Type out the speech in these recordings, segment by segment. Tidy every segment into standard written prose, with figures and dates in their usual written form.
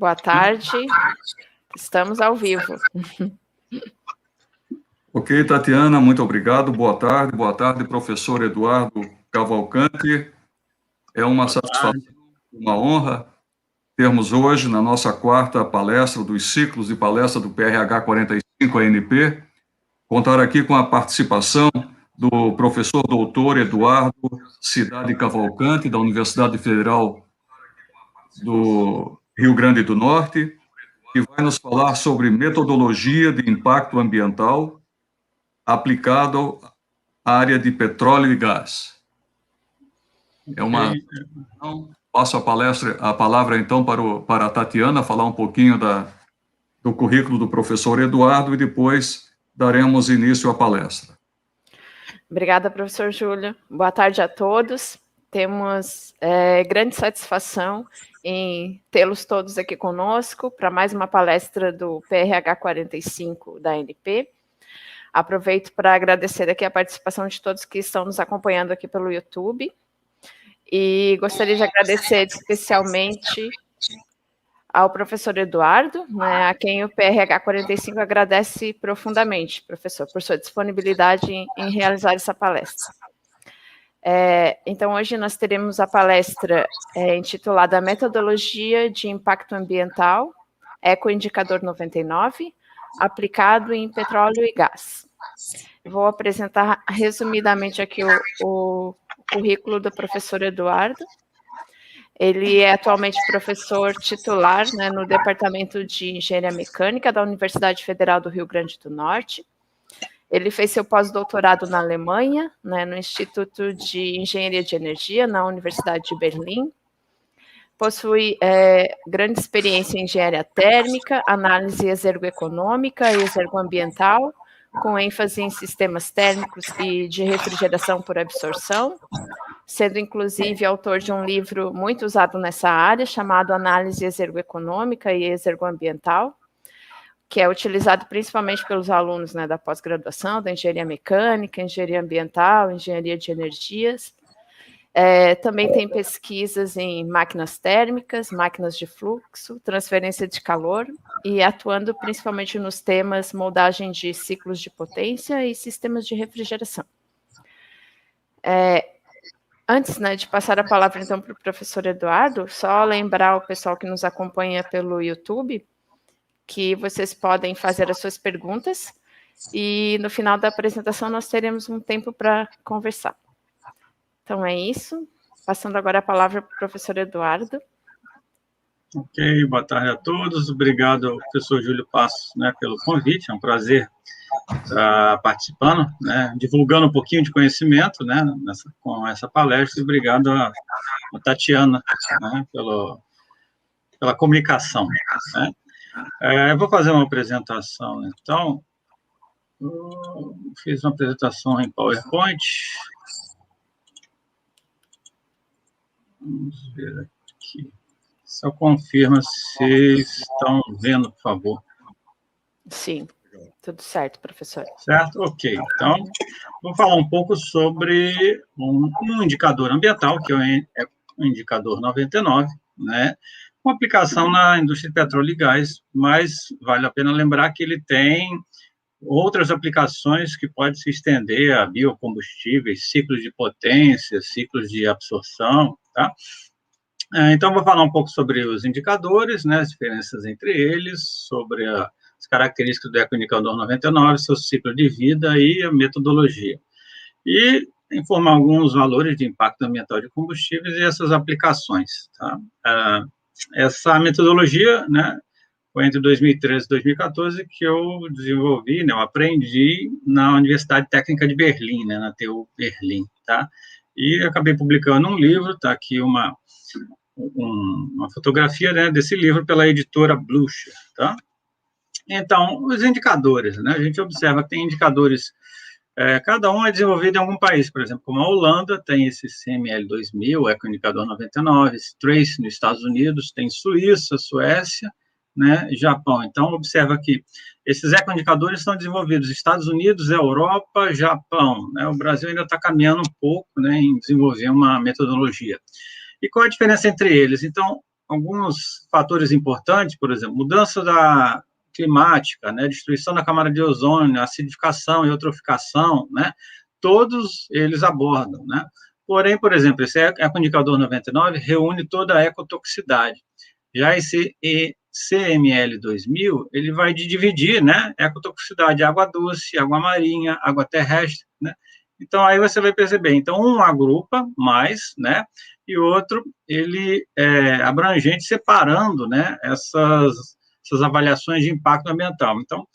Boa tarde. Estamos ao vivo. Ok, Tatiana, muito obrigado. Boa tarde, professor Eduardo Cavalcante. É uma satisfação, uma honra termos hoje, na nossa quarta palestra dos ciclos de palestra do PRH 45 ANP, contar aqui com a participação do professor doutor Eduardo Cidade Cavalcante, da Universidade Federal do Rio Grande do Norte, que vai nos falar sobre metodologia de impacto ambiental aplicado à área de petróleo e gás. Passo a palavra então para a Tatiana falar um pouquinho do currículo do professor Eduardo e depois daremos início à palestra. Obrigada, professor Júlio. Boa tarde a todos. Temos grande satisfação em tê-los todos aqui conosco para mais uma palestra do PRH 45 da ANP. Aproveito para agradecer aqui a participação de todos que estão nos acompanhando aqui pelo YouTube. E gostaria de agradecer especialmente ao professor Eduardo, né, a quem o PRH 45 agradece profundamente, professor, por sua disponibilidade em realizar essa palestra. Então, hoje nós teremos a palestra intitulada Metodologia de Impacto Ambiental, Ecoindicador 99, aplicado em petróleo e gás. Vou apresentar resumidamente aqui o currículo do professor Eduardo. Ele é atualmente professor titular, né, no Departamento de Engenharia Mecânica da Universidade Federal do Rio Grande do Norte. Ele fez seu pós-doutorado na Alemanha, né, no Instituto de Engenharia de Energia, na Universidade de Berlim. Possui grande experiência em engenharia térmica, análise exergoeconômica e exergoambiental, com ênfase em sistemas térmicos e de refrigeração por absorção, sendo inclusive autor de um livro muito usado nessa área, chamado Análise Exergoeconômica e Exergoambiental, que é utilizado principalmente pelos alunos, né, da pós-graduação, da engenharia mecânica, engenharia ambiental, engenharia de energias. Também tem pesquisas em máquinas térmicas, máquinas de fluxo, transferência de calor, e atuando principalmente nos temas moldagem de ciclos de potência e sistemas de refrigeração. Antes, né, de passar a palavra, então, para o professor Eduardo, só lembrar o pessoal que nos acompanha pelo YouTube que vocês podem fazer as suas perguntas e, no final da apresentação, nós teremos um tempo para conversar. Então, é isso. Passando agora a palavra para o professor Eduardo. Ok, boa tarde a todos. Obrigado ao professor Júlio Passos, né, pelo convite. É um prazer estar participando, né, divulgando um pouquinho de conhecimento, né, com essa palestra. E obrigado a Tatiana, né, pela comunicação. Né. Eu vou fazer uma apresentação, então. Eu fiz uma apresentação em PowerPoint. Vamos ver aqui. Só confirma se estão vendo, por favor. Sim, tudo certo, professor. Certo? Ok. Então, vou falar um pouco sobre um indicador ambiental, que é o indicador 99, né? Com aplicação na indústria de petróleo e gás, mas vale a pena lembrar que ele tem outras aplicações que podem se estender a biocombustíveis, ciclos de potência, ciclos de absorção, tá? Então, vou falar um pouco sobre os indicadores, né, as diferenças entre eles, sobre as características do Ecoindicador 99, seu ciclo de vida e a metodologia. E informar alguns valores de impacto ambiental de combustíveis e essas aplicações, tá? Essa metodologia, né, foi entre 2013 e 2014 que eu desenvolvi, né, eu aprendi na Universidade Técnica de Berlim, né, na TU Berlim, tá? E acabei publicando um livro, tá aqui uma fotografia, né, desse livro pela editora Blucher, tá? Então, os indicadores, né, a gente observa que tem indicadores, cada um é desenvolvido em algum país, por exemplo, como a Holanda tem esse CML 2000, Ecoindicador 99, esse Trace nos Estados Unidos, tem Suíça, Suécia, né, Japão. Então, observa que esses ecoindicadores são desenvolvidos nos Estados Unidos, Europa, Japão, né, o Brasil ainda está caminhando um pouco, né, em desenvolver uma metodologia. E qual a diferença entre eles? Então, alguns fatores importantes, por exemplo, mudança climática, né, destruição da camada de ozônio, acidificação e eutroficação, né, todos eles abordam, né. Porém, por exemplo, esse ecoindicador 99 reúne toda a ecotoxicidade. Já esse CML 2000, ele vai dividir, né, ecotoxicidade, água doce, água marinha, água terrestre, né. Então, aí você vai perceber, então, um agrupa mais, né, e o outro, ele é abrangente, separando, né, essas avaliações de impacto ambiental. Então,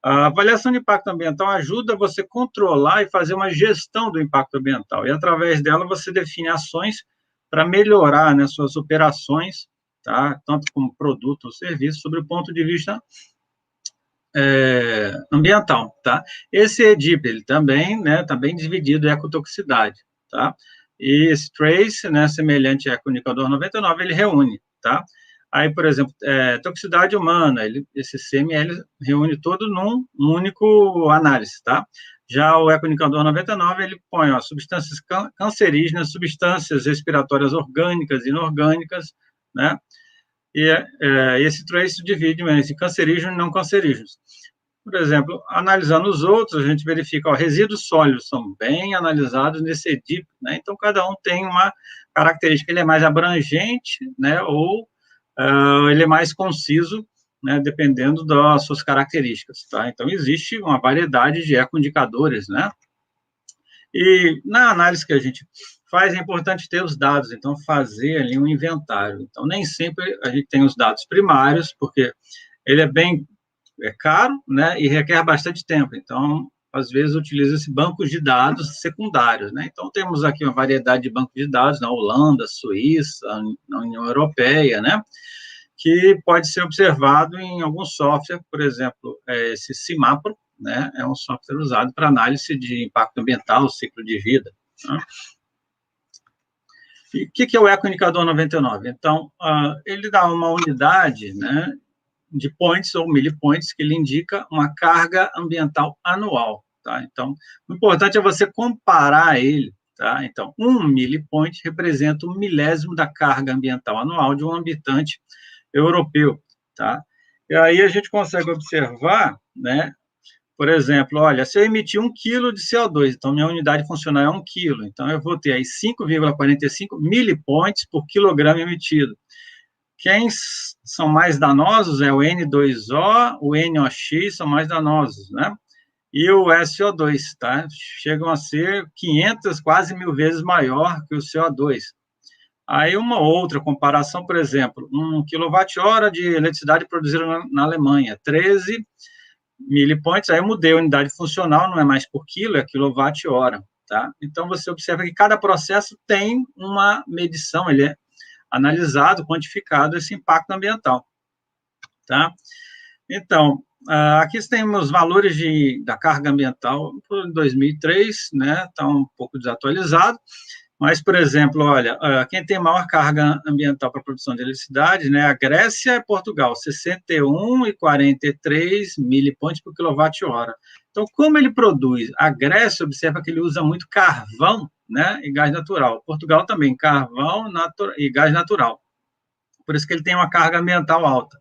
a avaliação de impacto ambiental ajuda você a controlar e fazer uma gestão do impacto ambiental, e através dela você define ações para melhorar, né, suas operações, tá, tanto como produto ou serviço, sobre o ponto de vista ambiental, tá? Esse EDIP, ele também, né, tá bem dividido em ecotoxicidade, tá? E esse TRACE, né, semelhante ao ecoindicador 99, ele reúne, tá? Aí, por exemplo, toxicidade humana, esse CML reúne todo num único análise, tá? Já o ecoindicador 99, ele põe, ó, substâncias cancerígenas, substâncias respiratórias orgânicas e inorgânicas, né? E esse TRACE divide em cancerígenos e não cancerígenos. Por exemplo, analisando os outros, a gente verifica, ó, resíduos sólidos são bem analisados nesse EDIP, né? Então, cada um tem uma característica, ele é mais abrangente, né, ou ele é mais conciso, né, dependendo das suas características, tá? Então, existe uma variedade de ecoindicadores, né? E na análise que a gente faz, é importante ter os dados, então, fazer ali um inventário. Então, nem sempre a gente tem os dados primários, porque ele é caro, né, e requer bastante tempo. Então, às vezes, utiliza-se bancos de dados secundários, né? Então, temos aqui uma variedade de bancos de dados na Holanda, Suíça, na União Europeia, né, que pode ser observado em algum software, por exemplo, esse CIMAPRO, né, é um software usado para análise de impacto ambiental, ciclo de vida, né? E o que é o ecoindicador 99? Então, ele dá uma unidade, né, de points ou millipoints, que ele indica uma carga ambiental anual, tá? Então, o importante é você comparar ele, tá? Então, 1 millipoint representa 1/1000 da carga ambiental anual de um habitante europeu, tá? E aí a gente consegue observar, né, por exemplo, olha, se eu emitir 1 quilo de CO2, então minha unidade funcional é 1 quilo, então eu vou ter aí 5,45 millipoints por quilograma emitido. Quem são mais danosos é o N2O, o NOx são mais danosos, né? E o SO2, tá? Chegam a ser 500, quase 1000 vezes maior que o CO2. Aí uma outra comparação, por exemplo, 1 kWh de eletricidade produzida na Alemanha, 13 millipoints, aí eu mudei a unidade funcional, não é mais por quilo, é quilowatt-hora, tá? Então, você observa que cada processo tem uma medição, ele é analisado, quantificado esse impacto ambiental, tá? Então, aqui temos os valores da carga ambiental por 2003, né? Está um pouco desatualizado, mas, por exemplo, olha, quem tem maior carga ambiental para a produção de eletricidade, né? A Grécia e Portugal, 61,43 millipoints por quilowatt-hora. Então, como ele produz? A Grécia, observa que ele usa muito carvão, né, e gás natural. Portugal também, carvão e gás natural. Por isso que ele tem uma carga ambiental alta.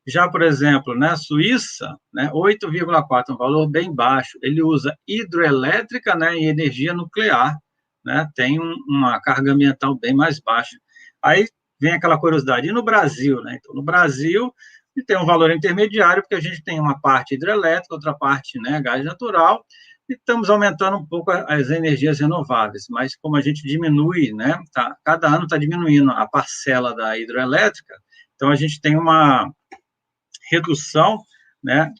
Já, por exemplo, na Suíça, né, 8,4, um valor bem baixo. Ele usa hidroelétrica, né, e energia nuclear, né, tem uma carga ambiental bem mais baixa. Aí vem aquela curiosidade. E no Brasil, né? Então, no Brasil, ele tem um valor intermediário, porque a gente tem uma parte hidrelétrica, outra parte, né, gás natural, e estamos aumentando um pouco as energias renováveis, mas como a gente diminui, né, cada ano está diminuindo a parcela da hidroelétrica, então a gente tem uma redução, né,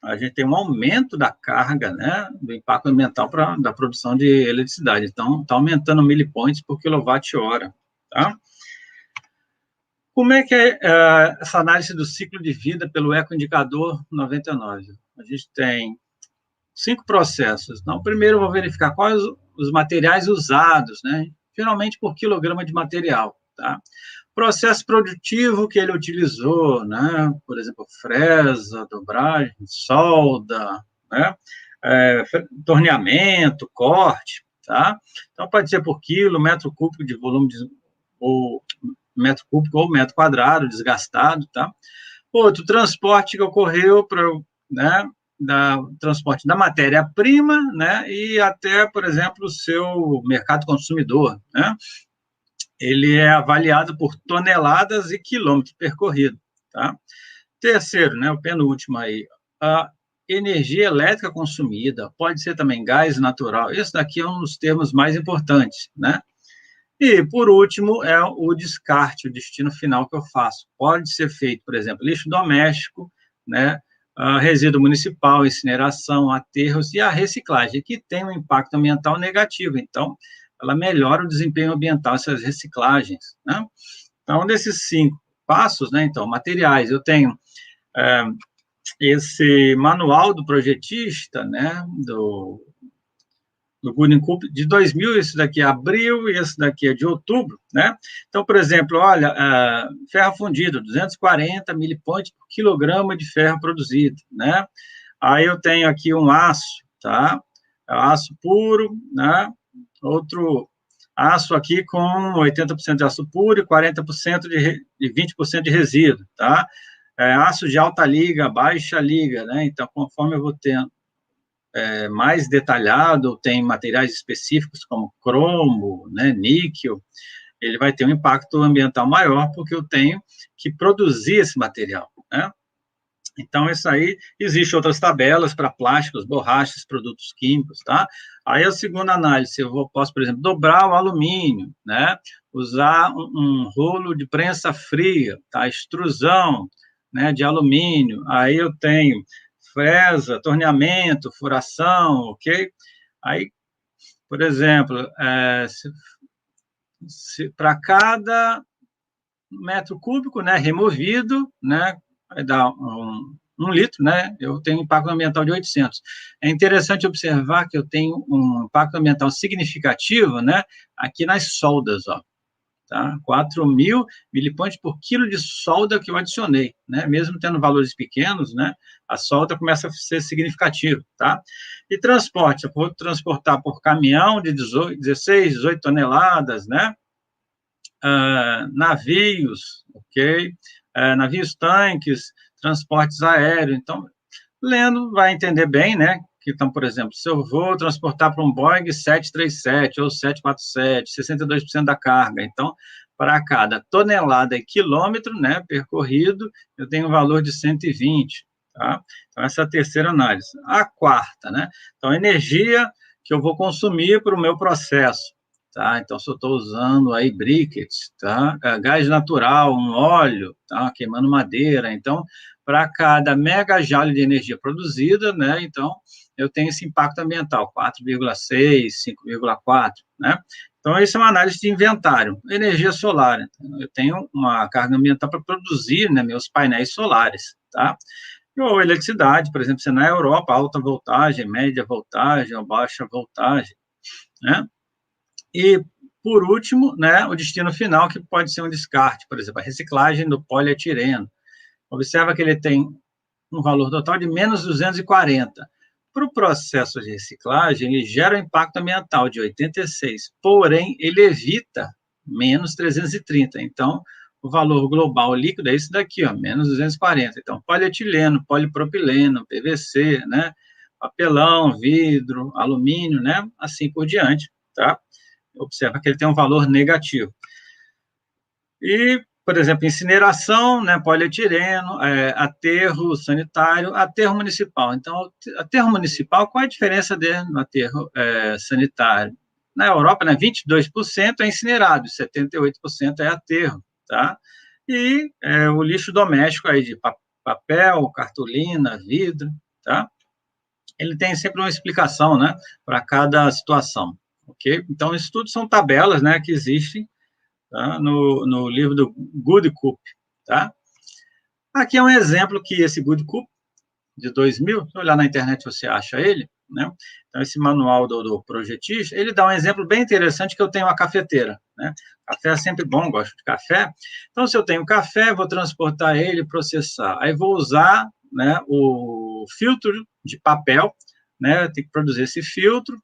a gente tem um aumento da carga, né, do impacto ambiental da produção de eletricidade, então está aumentando millipoints por quilowatt-hora, tá? Como é que é essa análise do ciclo de vida pelo ecoindicador 99? A gente tem 5 processos. Então, primeiro eu vou verificar quais os materiais usados, né? Geralmente por quilograma de material, tá? Processo produtivo que ele utilizou, né? Por exemplo, fresa, dobragem, solda, né? Torneamento, corte, tá? Então, pode ser por quilo, metro cúbico de volume ou metro cúbico ou metro quadrado desgastado, tá? Outro transporte que ocorreu para, né, transporte da matéria-prima, né, e até, por exemplo, o seu mercado consumidor, né? Ele é avaliado por toneladas e quilômetros percorridos, tá? Terceiro, né, o penúltimo aí, a energia elétrica consumida, pode ser também gás natural, esse daqui é um dos termos mais importantes, né? E, por último, é o descarte, o destino final que eu faço. Pode ser feito, por exemplo, lixo doméstico, né, resíduo municipal, incineração, aterros e a reciclagem, que tem um impacto ambiental negativo. Então, ela melhora o desempenho ambiental, essas reciclagens, né? Então, desses 5 passos, né, então, materiais, eu tenho esse manual do projetista, né, do Gudenkup, de 2000, esse daqui é abril e esse daqui é de outubro, né? Então, por exemplo, olha, ferro fundido, 240 milipontos por quilograma de ferro produzido, né? Aí eu tenho aqui um aço, tá? Aço puro, né? Outro aço aqui com 80% de aço puro e 40% de 20% de resíduo, tá? Aço de alta liga, baixa liga, né? Então, conforme eu vou tendo mais detalhado, tem materiais específicos como cromo, né, níquel, ele vai ter um impacto ambiental maior, porque eu tenho que produzir esse material, né? Então, isso aí, existem outras tabelas para plásticos, borrachas, produtos químicos, tá? Aí, a segunda análise, eu posso, por exemplo, dobrar o alumínio, né? Usar um rolo de prensa fria, tá? Extrusão, né, de alumínio. Aí, eu tenho fresa, torneamento, furação, ok? Aí, por exemplo, para cada metro cúbico, né, removido, né, vai dar um litro, né, eu tenho um impacto ambiental de 800. É interessante observar que eu tenho um impacto ambiental significativo, né, aqui nas soldas, ó, tá? 4.000 milipontos por quilo de solda que eu adicionei, né, mesmo tendo valores pequenos, né, a solda começa a ser significativa, tá? E transporte, eu vou transportar por caminhão de 16, 18 toneladas, né, navios, ok? Navios tanques, transportes aéreos. Então, lendo, vai entender bem, né? Que, então, por exemplo, se eu vou transportar para um Boeing 737 ou 747, 62% da carga. Então, para cada tonelada e quilômetro, né, percorrido, eu tenho um valor de 120, tá? Então, essa é a terceira análise. A quarta, né? Então, energia que eu vou consumir para o meu processo. Tá? Então, se eu estou usando aí briquettes, tá? Gás natural, um óleo, tá? Queimando madeira, então, para cada megajoule de energia produzida, né, então, eu tenho esse impacto ambiental, 4,6, 5,4, né? Então, isso é uma análise de inventário. Energia solar, eu tenho uma carga ambiental para produzir, né, meus painéis solares, tá? Ou eletricidade, por exemplo, se na Europa, alta voltagem, média voltagem ou baixa voltagem, né? E, por último, né, o destino final, que pode ser um descarte, por exemplo, a reciclagem do polietileno. Observa que ele tem um valor total de menos 240. Para o processo de reciclagem, ele gera um impacto ambiental de 86, porém, ele evita menos 330. Então, o valor global líquido é esse daqui, ó, menos 240. Então, polietileno, polipropileno, PVC, né, papelão, vidro, alumínio, né, assim por diante, tá? Observa que ele tem um valor negativo. E, por exemplo, incineração, né, polietileno, aterro sanitário, aterro municipal. Então, aterro municipal, qual é a diferença dele no aterro sanitário? Na Europa, né, 22% é incinerado, 78% é aterro, tá? E o lixo doméstico aí de papel, cartolina, vidro, tá? Ele tem sempre uma explicação, né, para cada situação, ok? Então, isso tudo são tabelas, né, que existem, tá? No livro do Gudenkup, tá? Aqui é um exemplo que esse Gudenkup, de 2000, se olhar na internet você acha ele, né? Então, esse manual do projetista, ele dá um exemplo bem interessante, que eu tenho uma cafeteira, né? Café é sempre bom, gosto de café. Então, se eu tenho café, vou transportar ele, processar. Aí, vou usar, né, o filtro de papel, né? Tem que produzir esse filtro.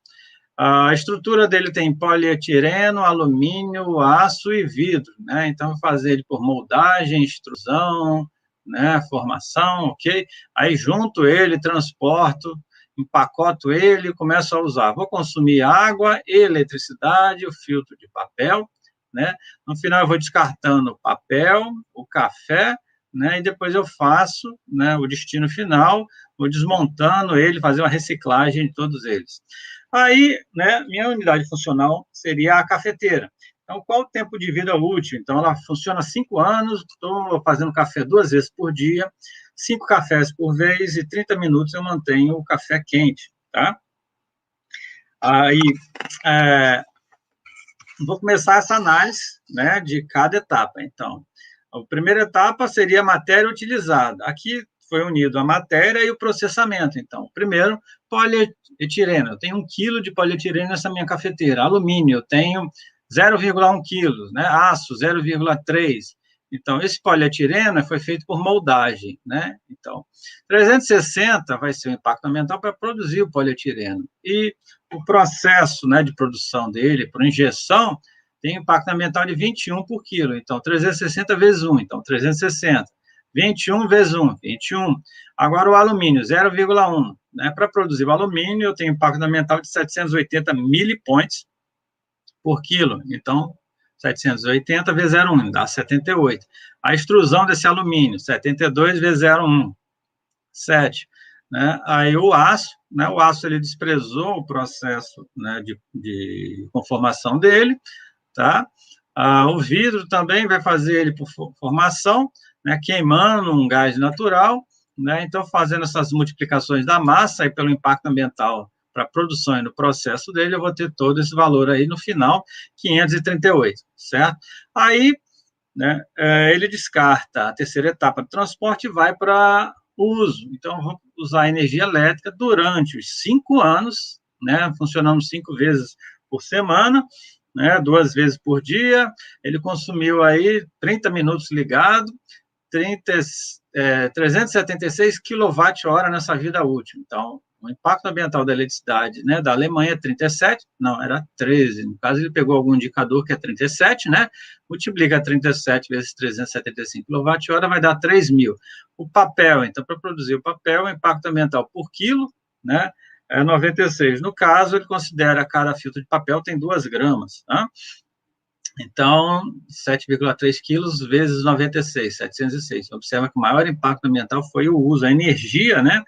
A estrutura dele tem polietileno, alumínio, aço e vidro, né? Então, vou fazer ele por moldagem, extrusão, né? Formação, ok? Aí, junto ele, transporto, empacoto ele e começo a usar. Vou consumir água, eletricidade, o filtro de papel, né? No final, eu vou descartando o papel, o café, né? E depois eu faço, né, o destino final, vou desmontando ele, fazer uma reciclagem de todos eles. Aí, né, minha unidade funcional seria a cafeteira. Então, qual o tempo de vida útil? Então, ela funciona 5 anos, estou fazendo café 2 vezes por dia, 5 cafés por vez e 30 minutos eu mantenho o café quente, tá? Aí, vou começar essa análise, né, de cada etapa. Então, a primeira etapa seria a matéria utilizada. Aqui foi unido a matéria e o processamento. Então, primeiro, polietileno. Eu tenho 1 quilo de polietileno nessa minha cafeteira. Alumínio, eu tenho 0,1 quilos, né? Aço, 0,3. Então, esse polietileno foi feito por moldagem, né? Então, 360 vai ser o impacto ambiental para produzir o polietileno. E o processo, né, de produção dele, por injeção, tem impacto ambiental de 21 por quilo. Então, 360 vezes 1, então 360. 21 vezes 1, 21. Agora, o alumínio, 0,1. Né? Para produzir o alumínio, eu tenho impacto ambiental de 780 milipoints por quilo. Então, 780 vezes 0,1, dá 78. A extrusão desse alumínio, 72 vezes 0,1, 7. Né? Aí o aço, né? O aço ele desprezou o processo, né, de conformação dele, tá? O vidro também vai fazer ele por formação, né, queimando um gás natural, né? Então, fazendo essas multiplicações da massa e pelo impacto ambiental para a produção e no processo dele, eu vou ter todo esse valor aí no final, 538, certo? Aí, né, ele descarta a terceira etapa do transporte e vai para uso. Então, eu vou usar energia elétrica durante os 5 anos, né, funcionando 5 vezes por semana, né, 2 vezes por dia. Ele consumiu aí 30 minutos ligado, 376 kWh nessa vida útil. Então, o impacto ambiental da eletricidade, né, da Alemanha é 37, não, era 13, no caso ele pegou algum indicador que é 37, né, multiplica 37 vezes 375 kWh, vai dar 3.000. O papel, então, para produzir o papel, o impacto ambiental por quilo, né, é 96. No caso, ele considera cada filtro de papel tem 2 gramas, tá? Então, 7,3 quilos vezes 96, 706. Observa que o maior impacto ambiental foi o uso, a energia, né,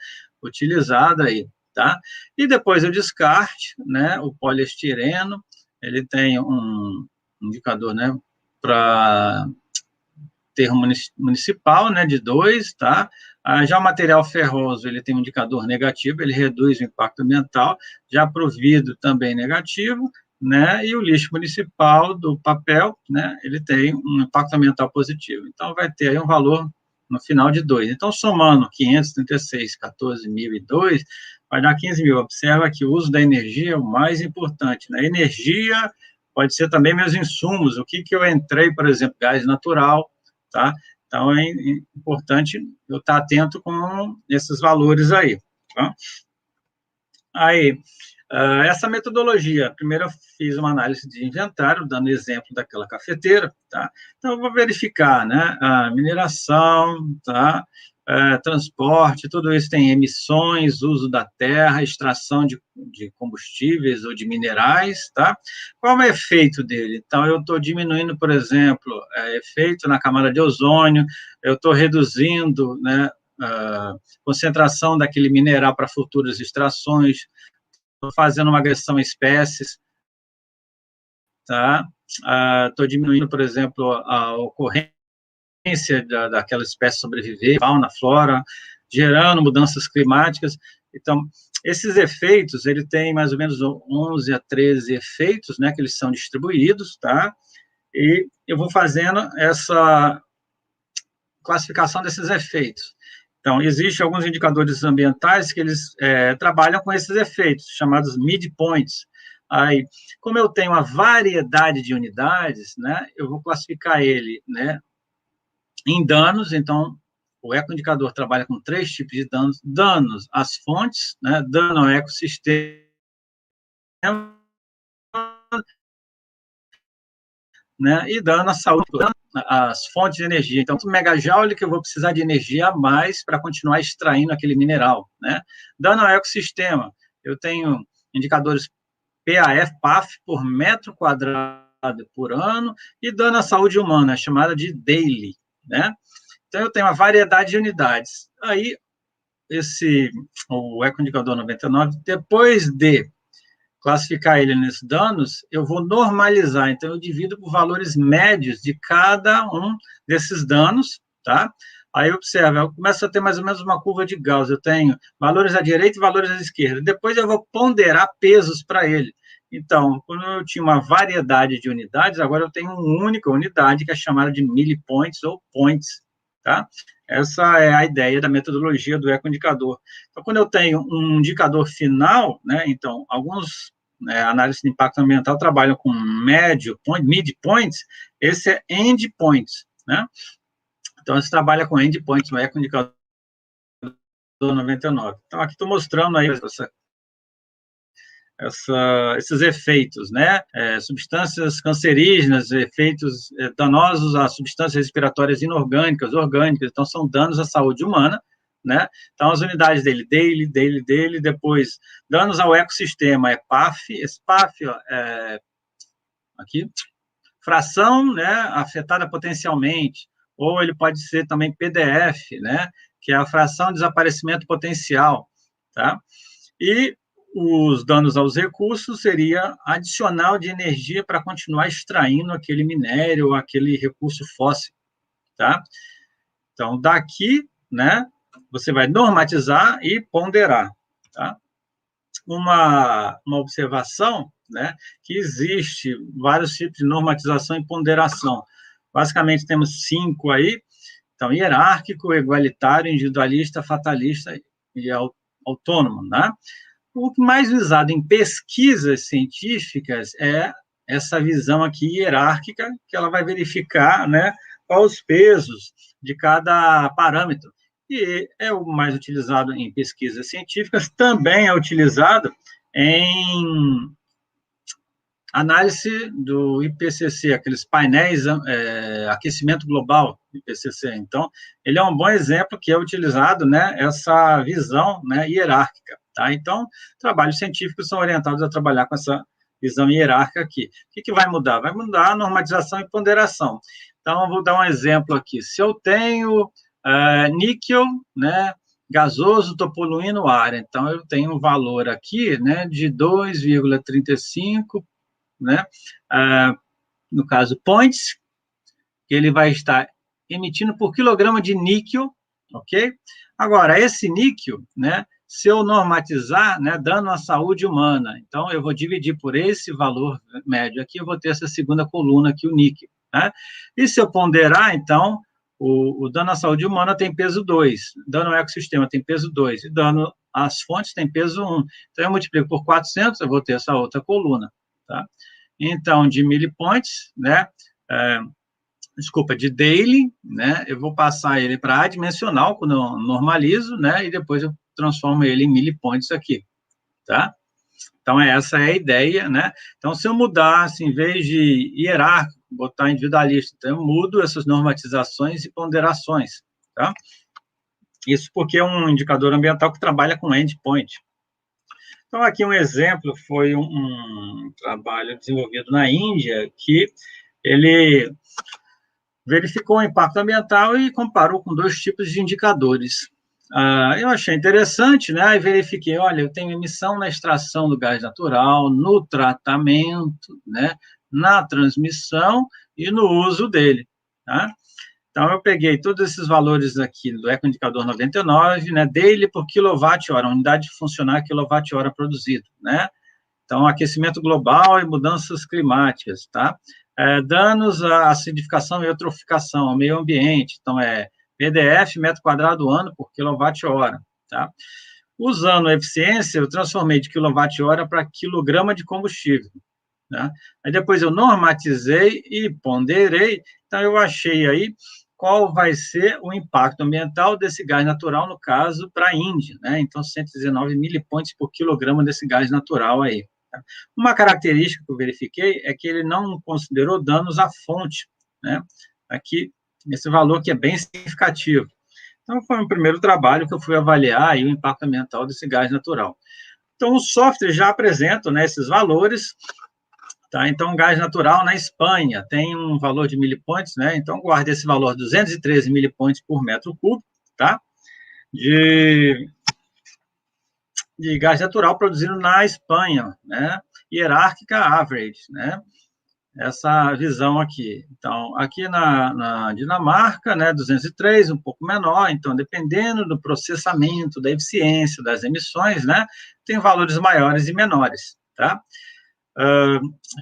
utilizada aí, tá? E depois o descarte, né, o poliestireno, ele tem um indicador, né, para termo municipal, né, de 2, tá? Já o material ferroso, ele tem um indicador negativo, ele reduz o impacto ambiental, já para o vidro também negativo, né, e o lixo municipal do papel, né, ele tem um impacto ambiental positivo. Então, vai ter aí um valor no final de 2. Então, somando 536, 14.002, vai dar 15.000. Observa que o uso da energia é o mais importante, né? Energia pode ser também meus insumos, o que eu entrei, por exemplo, gás natural, tá? Então, é importante eu estar atento com esses valores aí, tá? Aí, essa metodologia, primeiro eu fiz uma análise de inventário, dando exemplo daquela cafeteira, tá? Então, eu vou verificar, né, a mineração, tá? Transporte, tudo isso tem emissões, uso da terra, extração de combustíveis ou de minerais, tá? Qual é o efeito dele? Então, eu estou diminuindo, por exemplo, efeito na camada de ozônio, eu estou reduzindo, né, concentração daquele mineral para futuras extrações, fazendo uma agressão a espécies, tá? Estou diminuindo, por exemplo, a ocorrência daquela espécie sobreviver, fauna, flora, gerando mudanças climáticas. Então, esses efeitos, ele tem mais ou menos 11 a 13 efeitos, né, que eles são distribuídos, tá? E eu vou fazendo essa classificação desses efeitos. Então, existem alguns indicadores ambientais que eles trabalham com esses efeitos, chamados midpoints. Aí, como eu tenho uma variedade de unidades, né, eu vou classificar ele, né, em danos. Então, o ecoindicador trabalha com 3 tipos de danos: danos às fontes, né, dano ao ecossistema né, e dando a saúde, as fontes de energia. Então, megajoule que eu vou precisar de energia a mais para continuar extraindo aquele mineral, né? Dando ao ecossistema, eu tenho indicadores PAF por metro quadrado por ano, e dando à saúde humana, chamada de daily, né? Então, eu tenho uma variedade de unidades. Aí, o ecoindicador 99, depois de classificar ele nesses danos, eu vou normalizar, então eu divido por valores médios de cada um desses danos, tá? Aí observa, eu começo a ter mais ou menos uma curva de Gauss, eu tenho valores à direita e valores à esquerda, depois eu vou ponderar pesos para ele. Então, quando eu tinha uma variedade de unidades, agora eu tenho uma única unidade, que é chamada de millipoints ou points, tá? Essa é a ideia da metodologia do ecoindicador. Então, quando eu tenho um indicador final, né, então, alguns análises de impacto ambiental trabalham com midpoints, esse é endpoints, né? Então, você trabalha com endpoints no ecoindicador 99. Então, aqui estou mostrando aí esses efeitos, né? Substâncias cancerígenas, efeitos danosos a substâncias respiratórias inorgânicas, orgânicas, então são danos à saúde humana, né? Então, as unidades dele, daily, depois, danos ao ecossistema, é PAF, esse PAF, ó, aqui, fração, né, afetada potencialmente, ou ele pode ser também PDF, né, que é a fração de desaparecimento potencial, tá? E os danos aos recursos seria adicional de energia para continuar extraindo aquele minério ou aquele recurso fóssil, tá? Então, daqui, né, você vai normatizar e ponderar, tá? Uma observação, né, que existe vários tipos de normatização e ponderação. Basicamente, temos 5 aí, então, hierárquico, igualitário, individualista, fatalista e autônomo, né? O mais usado em pesquisas científicas é essa visão aqui hierárquica, que ela vai verificar, né, quais os pesos de cada parâmetro. E é o mais utilizado em pesquisas científicas, também é utilizado em análise do IPCC, aqueles painéis, aquecimento global, IPCC. Então, ele é um bom exemplo que é utilizado, né, essa visão, né, hierárquica, tá? Então, trabalhos científicos são orientados a trabalhar com essa visão hierárquica aqui. O que vai mudar? Vai mudar a normatização e ponderação. Então, eu vou dar um exemplo aqui. Se eu tenho níquel, né, gasoso, estou poluindo o ar, então eu tenho um valor aqui, né, de 2,35, né, no caso, points, que ele vai estar emitindo por quilograma de níquel, ok? Agora, esse níquel, né, se eu normatizar, né, dano à saúde humana, então eu vou dividir por esse valor médio aqui, eu vou ter essa segunda coluna aqui, o níquel, né? E se eu ponderar, então, o dano à saúde humana tem peso 2, dano ao ecossistema tem peso 2, e dano às fontes tem peso 1. Então, eu multiplico por 400, eu vou ter essa outra coluna, tá? Então, de millipoints, né, de daily, né, eu vou passar ele para adimensional, quando eu normalizo, né, e depois eu transformo ele em millipoints aqui, tá? Então, essa é a ideia, né? Então, se eu mudasse, em vez de hierárquico, botar individualista, então eu mudo essas normatizações e ponderações, tá? Isso porque é um indicador ambiental que trabalha com endpoint. Então, aqui um exemplo foi um trabalho desenvolvido na Índia, que ele verificou o impacto ambiental e comparou com 2 tipos de indicadores. Eu achei interessante, né? E verifiquei, olha, eu tenho emissão na extração do gás natural, no tratamento, né? Na transmissão e no uso dele, tá? Então, eu peguei todos esses valores aqui do ecoindicador 99, né? Daily por quilowatt-hora, unidade funcional quilowatt-hora produzido, né? Então, aquecimento global e mudanças climáticas, tá? Danos à acidificação e eutroficação, ao meio ambiente. Então, PDF, metro quadrado ano por quilowatt-hora, tá? Usando a eficiência, eu transformei de quilowatt-hora para quilograma de combustível, né? Aí depois eu normatizei e ponderei, então eu achei aí qual vai ser o impacto ambiental desse gás natural, no caso, para a Índia, né? Então, 119 milipoints por quilograma desse gás natural aí, Uma característica que eu verifiquei é que ele não considerou danos à fonte, né? Aqui, esse valor que é bem significativo. Então, foi o primeiro trabalho que eu fui avaliar aí o impacto ambiental desse gás natural. Então, o software já apresenta, né, esses valores, tá? Então, o gás natural na Espanha tem um valor de millipoints, né? Então, guarde esse valor, 213 millipoints por metro cúbico, tá? De gás natural produzido na Espanha, né? Hierárquica average, né? Essa visão aqui. Então, aqui na Dinamarca, né, 203, um pouco menor, então, dependendo do processamento, da eficiência das emissões, né, tem valores maiores e menores, tá?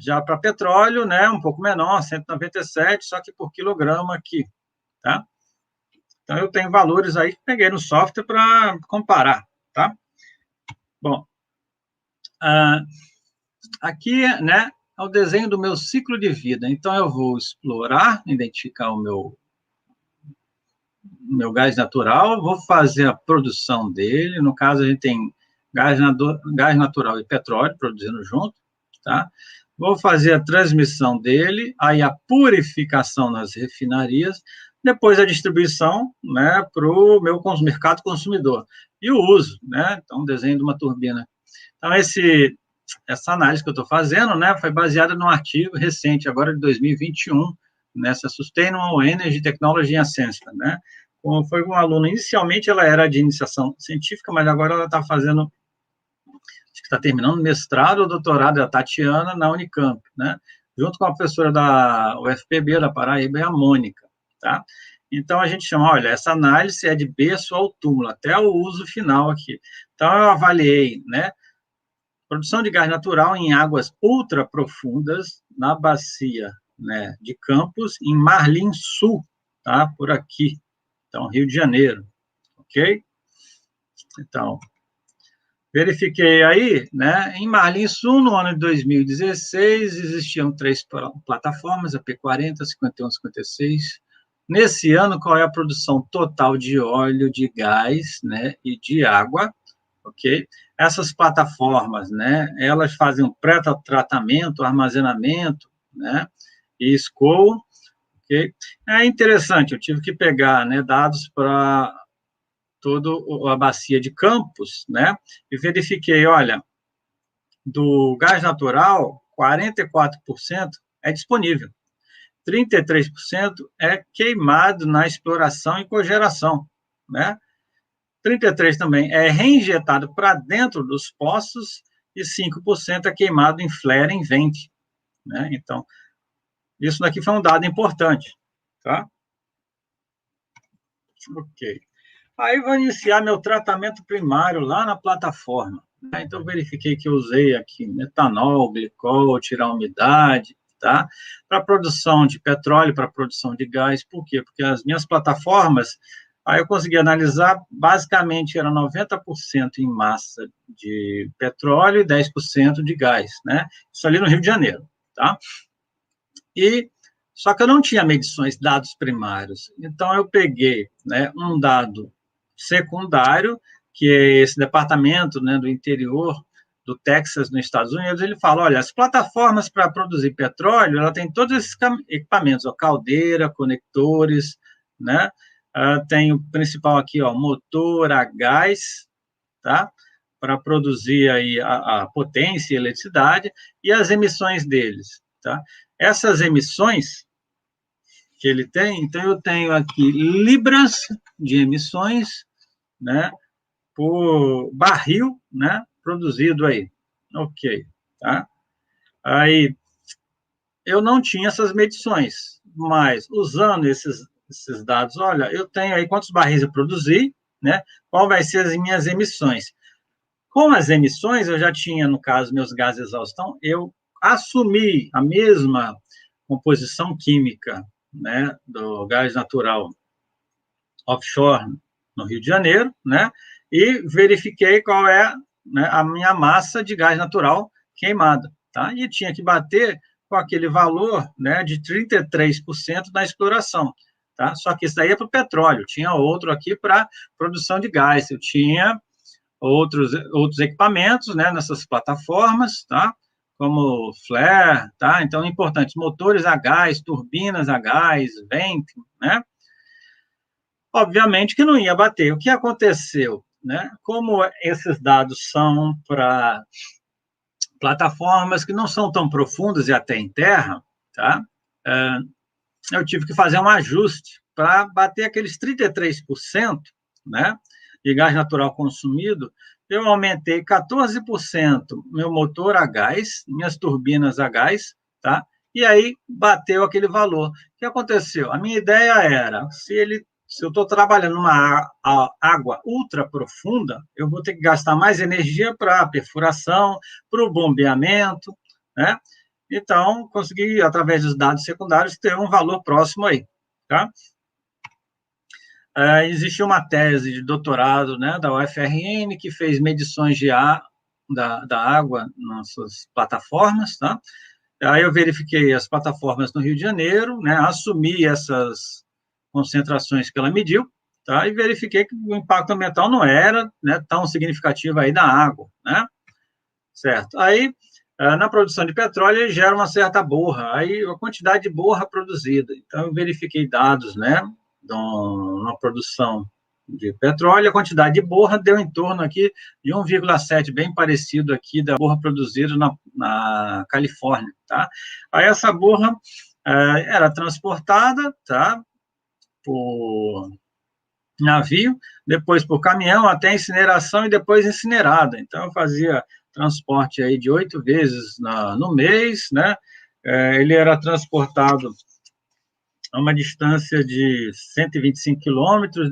Já para petróleo, né, um pouco menor, 197, só que por quilograma aqui, tá? Então, eu tenho valores aí que peguei no software para comparar, tá? Bom, aqui, né, é o desenho do meu ciclo de vida. Então, eu vou explorar, identificar o meu gás natural, vou fazer a produção dele. No caso, a gente tem gás natural e petróleo produzindo junto, tá? Vou fazer a transmissão dele, aí a purificação nas refinarias, depois a distribuição, né, para o meu mercado consumidor. E o uso, né? Então, desenho de uma turbina. Então, essa análise que eu estou fazendo, né, foi baseada num artigo recente, agora de 2021, nessa Sustainable Energy Technology Assessment, né? Como foi uma aluna, inicialmente ela era de iniciação científica, mas agora ela está fazendo, acho que está terminando mestrado ou doutorado, a Tatiana, na Unicamp, né? Junto com a professora da UFPB, da Paraíba, e a Mônica, tá? Então, a gente chama, olha, essa análise é de berço ao túmulo, até o uso final aqui. Então, eu avaliei, né, produção de gás natural em águas ultra profundas, na bacia, né, de Campos, em Marlim Sul, tá? Por aqui. Então, Rio de Janeiro, ok? Então, verifiquei aí, né, em Marlim Sul, no ano de 2016, existiam 3 plataformas, a P40, 51, 56. Nesse ano, qual é a produção total de óleo, de gás, né, e de água, ok? Essas plataformas, né, elas fazem um pré-tratamento, armazenamento, né, e escoo, ok? É interessante, eu tive que pegar, né, dados para toda a bacia de Campos, né, e verifiquei, olha, do gás natural, 44% é disponível, 33% é queimado na exploração e cogeração, né? 33% também é reinjetado para dentro dos poços e 5% é queimado em flare, em vente, né? Então, isso daqui foi um dado importante, tá? Ok. Aí vou iniciar meu tratamento primário lá na plataforma, né? Então, verifiquei que eu usei aqui metanol, glicol, tirar a umidade, tá? Para produção de petróleo, para produção de gás. Por quê? Porque as minhas plataformas, aí eu consegui analisar, basicamente era 90% em massa de petróleo e 10% de gás, né? Isso ali no Rio de Janeiro, tá? Só que eu não tinha medições, dados primários. Então, eu peguei, né, um dado secundário, que é esse departamento, né, do interior do Texas, nos Estados Unidos. Ele fala, olha, as plataformas para produzir petróleo, ela tem todos esses equipamentos, ó, caldeira, conectores, né? Tem o principal aqui, ó, motor a gás, tá? Para produzir aí a potência e a eletricidade, e as emissões deles, tá? Essas emissões que ele tem, então eu tenho aqui libras de emissões, né, por barril, né, produzido aí. Ok, tá? Aí, eu não tinha essas medições, mas usando esses dados, olha, eu tenho aí quantos barris eu produzi, né, qual vai ser as minhas emissões. Com as emissões, eu já tinha, no caso, meus gases exaustão, eu assumi a mesma composição química, né, do gás natural offshore no Rio de Janeiro, né, e verifiquei qual é, né, a minha massa de gás natural queimada, tá? E tinha que bater com aquele valor, né, de 33% na exploração, tá? Só que isso daí é para o petróleo, tinha outro aqui para produção de gás, eu tinha outros equipamentos, né, nessas plataformas, tá? Como flare, tá? Então, importante, motores a gás, turbinas a gás, vento, né? Obviamente que não ia bater. O que aconteceu, né? Como esses dados são para plataformas que não são tão profundas e até em terra, tá? Eu tive que fazer um ajuste para bater aqueles 33%, né, de gás natural consumido. Eu aumentei 14% meu motor a gás, minhas turbinas a gás, tá? E aí bateu aquele valor. O que aconteceu? A minha ideia era, se eu estou trabalhando numa água ultra profunda, eu vou ter que gastar mais energia para a perfuração, para o bombeamento, né? Então, consegui, através dos dados secundários, ter um valor próximo aí, tá? Existe uma tese de doutorado, né, da UFRN, que fez medições da água nas suas plataformas, tá? Aí eu verifiquei as plataformas no Rio de Janeiro, né, assumi essas concentrações que ela mediu, tá? E verifiquei que o impacto ambiental não era, né, tão significativo aí da água, né? Certo. Aí, na produção de petróleo, ele gera uma certa borra, aí a quantidade de borra produzida. Então, eu verifiquei dados, né, na produção de petróleo, a quantidade de borra deu em torno aqui de 1,7, bem parecido aqui da borra produzida na Califórnia, tá? Aí, essa borra era transportada, tá, por navio, depois por caminhão, até incineração e depois incinerada. Então, eu fazia transporte aí de 8 vezes no mês, né? Ele era transportado a uma distância de 125 quilômetros,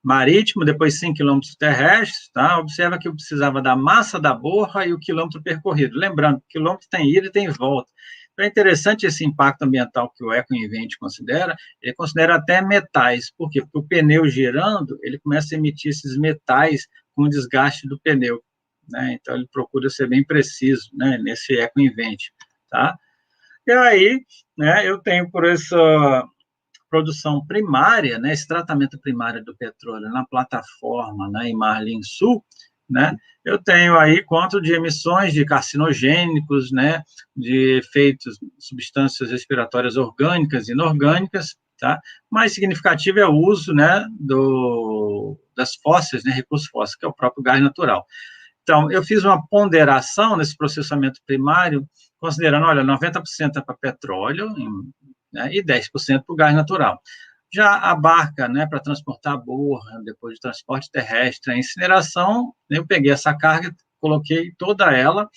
marítimo, depois 100 quilômetros terrestres, tá? Observa que eu precisava da massa da borra e o quilômetro percorrido. Lembrando, quilômetro tem ida e tem volta. Então, é interessante esse impacto ambiental que o EcoInvent considera, ele considera até metais. Por quê? Porque o pneu girando, ele começa a emitir esses metais com o desgaste do pneu, né? Então, ele procura ser bem preciso, né, nesse EcoInvent, tá? E aí, né, eu tenho por essa produção primária, né, esse tratamento primário do petróleo na plataforma, né, em Marlim Sul, né, eu tenho aí quanto de emissões de carcinogênicos, né, de efeitos, substâncias respiratórias orgânicas e inorgânicas, tá? Mais significativo é o uso, né, das fósseis, né, recursos fósseis, que é o próprio gás natural. Então, eu fiz uma ponderação nesse processamento primário, considerando, olha, 90% é para petróleo, né, e 10% para o gás natural. Já a barca, né, para transportar a borra, depois de transporte terrestre, a incineração, eu peguei essa carga, coloquei toda ela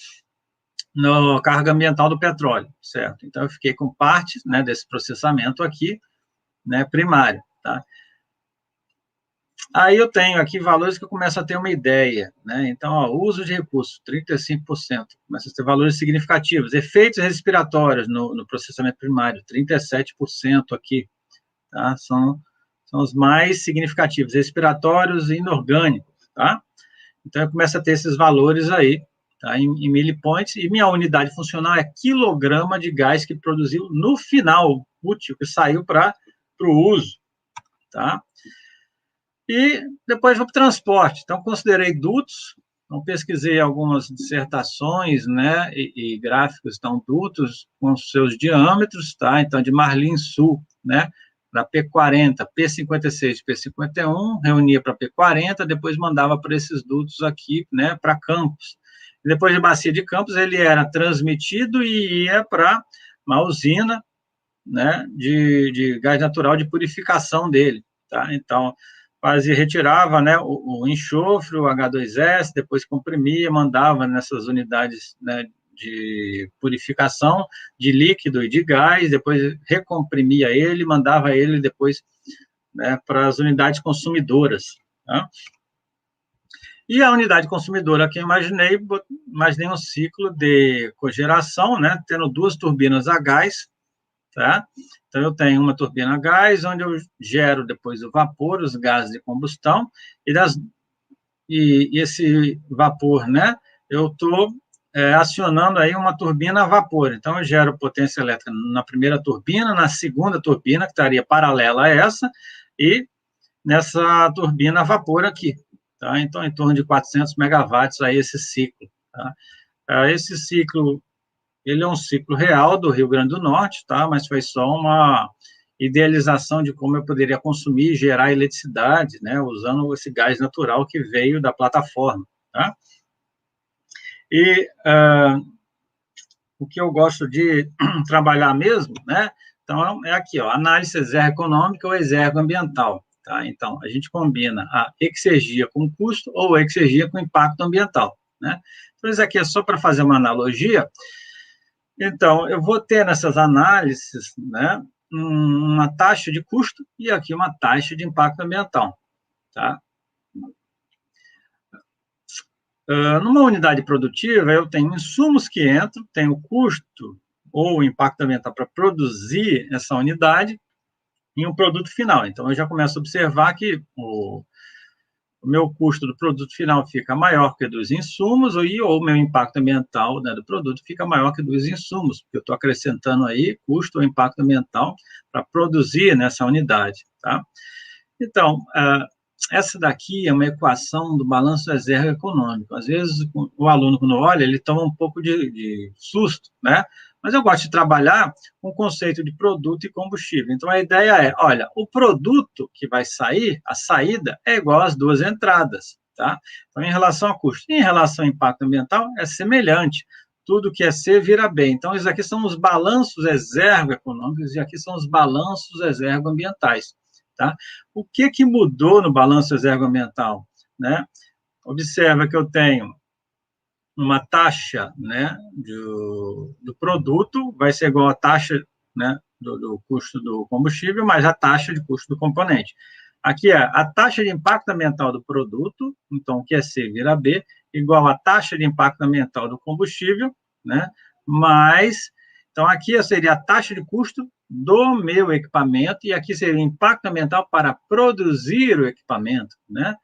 na carga ambiental do petróleo, certo? Então, eu fiquei com parte, né, desse processamento aqui, né, primário, tá? Aí eu tenho aqui valores que eu começo a ter uma ideia, né? Então, ó, uso de recursos, 35%, começa a ter valores significativos. Efeitos respiratórios no processamento primário, 37% aqui, tá? São os mais significativos, respiratórios e inorgânicos, tá? Então, eu começo a ter esses valores aí, tá? Em millipoints, e minha unidade funcional é quilograma de gás que produziu no final útil, que saiu para o uso, tá? E depois vou para o transporte. Então, considerei dutos, então pesquisei algumas dissertações, né, e gráficos, então, dutos com seus diâmetros, tá? Então, de Marlim Sul, né, para P40, P56, P51, reunia para P40, depois mandava para esses dutos aqui, né, para Campos. E depois de Bacia de Campos, ele era transmitido e ia para uma usina, né, de gás natural de purificação dele, tá? Então, retirava, né, o enxofre, o H2S, depois comprimia, mandava nessas unidades, né, de purificação de líquido e de gás, depois recomprimia ele, mandava ele depois, né, para as unidades consumidoras, tá? E a unidade consumidora que eu imaginei um ciclo de cogeração, né, tendo 2 turbinas a gás, tá? Então, eu tenho uma turbina a gás, onde eu gero depois o vapor, os gases de combustão, e esse vapor, né, eu estou acionando aí uma turbina a vapor. Então, eu gero potência elétrica na primeira turbina, na segunda turbina, que estaria paralela a essa, e nessa turbina a vapor aqui, tá? Então, em torno de 400 megawatts aí esse ciclo, tá? Esse ciclo, ele é um ciclo real do Rio Grande do Norte, tá? Mas foi só uma idealização de como eu poderia consumir e gerar eletricidade, né? Usando esse gás natural que veio da plataforma, tá? E o que eu gosto de trabalhar mesmo, né? Então, é aqui, ó, análise exergo-econômica ou exergo-ambiental, tá? Então, a gente combina a exergia com custo ou exergia com impacto ambiental, né? Então, isso aqui é só para fazer uma analogia. Então, eu vou ter nessas análises, né, uma taxa de custo e aqui uma taxa de impacto ambiental, tá? Numa unidade produtiva, eu tenho insumos que entram, tenho o custo ou o impacto ambiental para produzir essa unidade em um produto final. Então, eu já começo a observar que o meu custo do produto final fica maior que dos insumos, ou o meu impacto ambiental, né, do produto fica maior que dos insumos, porque eu estou acrescentando aí custo ou impacto ambiental para produzir nessa unidade, tá? Então, essa daqui é uma equação do balanço exergo-econômico. Às vezes, o aluno, quando olha, ele toma um pouco de susto, né? Mas eu gosto de trabalhar com o conceito de produto e combustível. Então, a ideia é, olha, o produto que vai sair, a saída, é igual às duas entradas, tá? Então, em relação a custo. Em relação ao impacto ambiental, é semelhante. Tudo que é C vira B. Então, isso aqui são os balanços exergo-econômicos e aqui são os balanços exergo-ambientais, tá? O que mudou no balanço exergo-ambiental, né? Observa que eu tenho uma taxa, né, do produto, vai ser igual a taxa, né, do custo do combustível, mais a taxa de custo do componente. Aqui é a taxa de impacto ambiental do produto, então, o que é C vira B, igual a taxa de impacto ambiental do combustível, né, mais, então, aqui seria a taxa de custo do meu equipamento, e aqui seria o impacto ambiental para produzir o equipamento, né?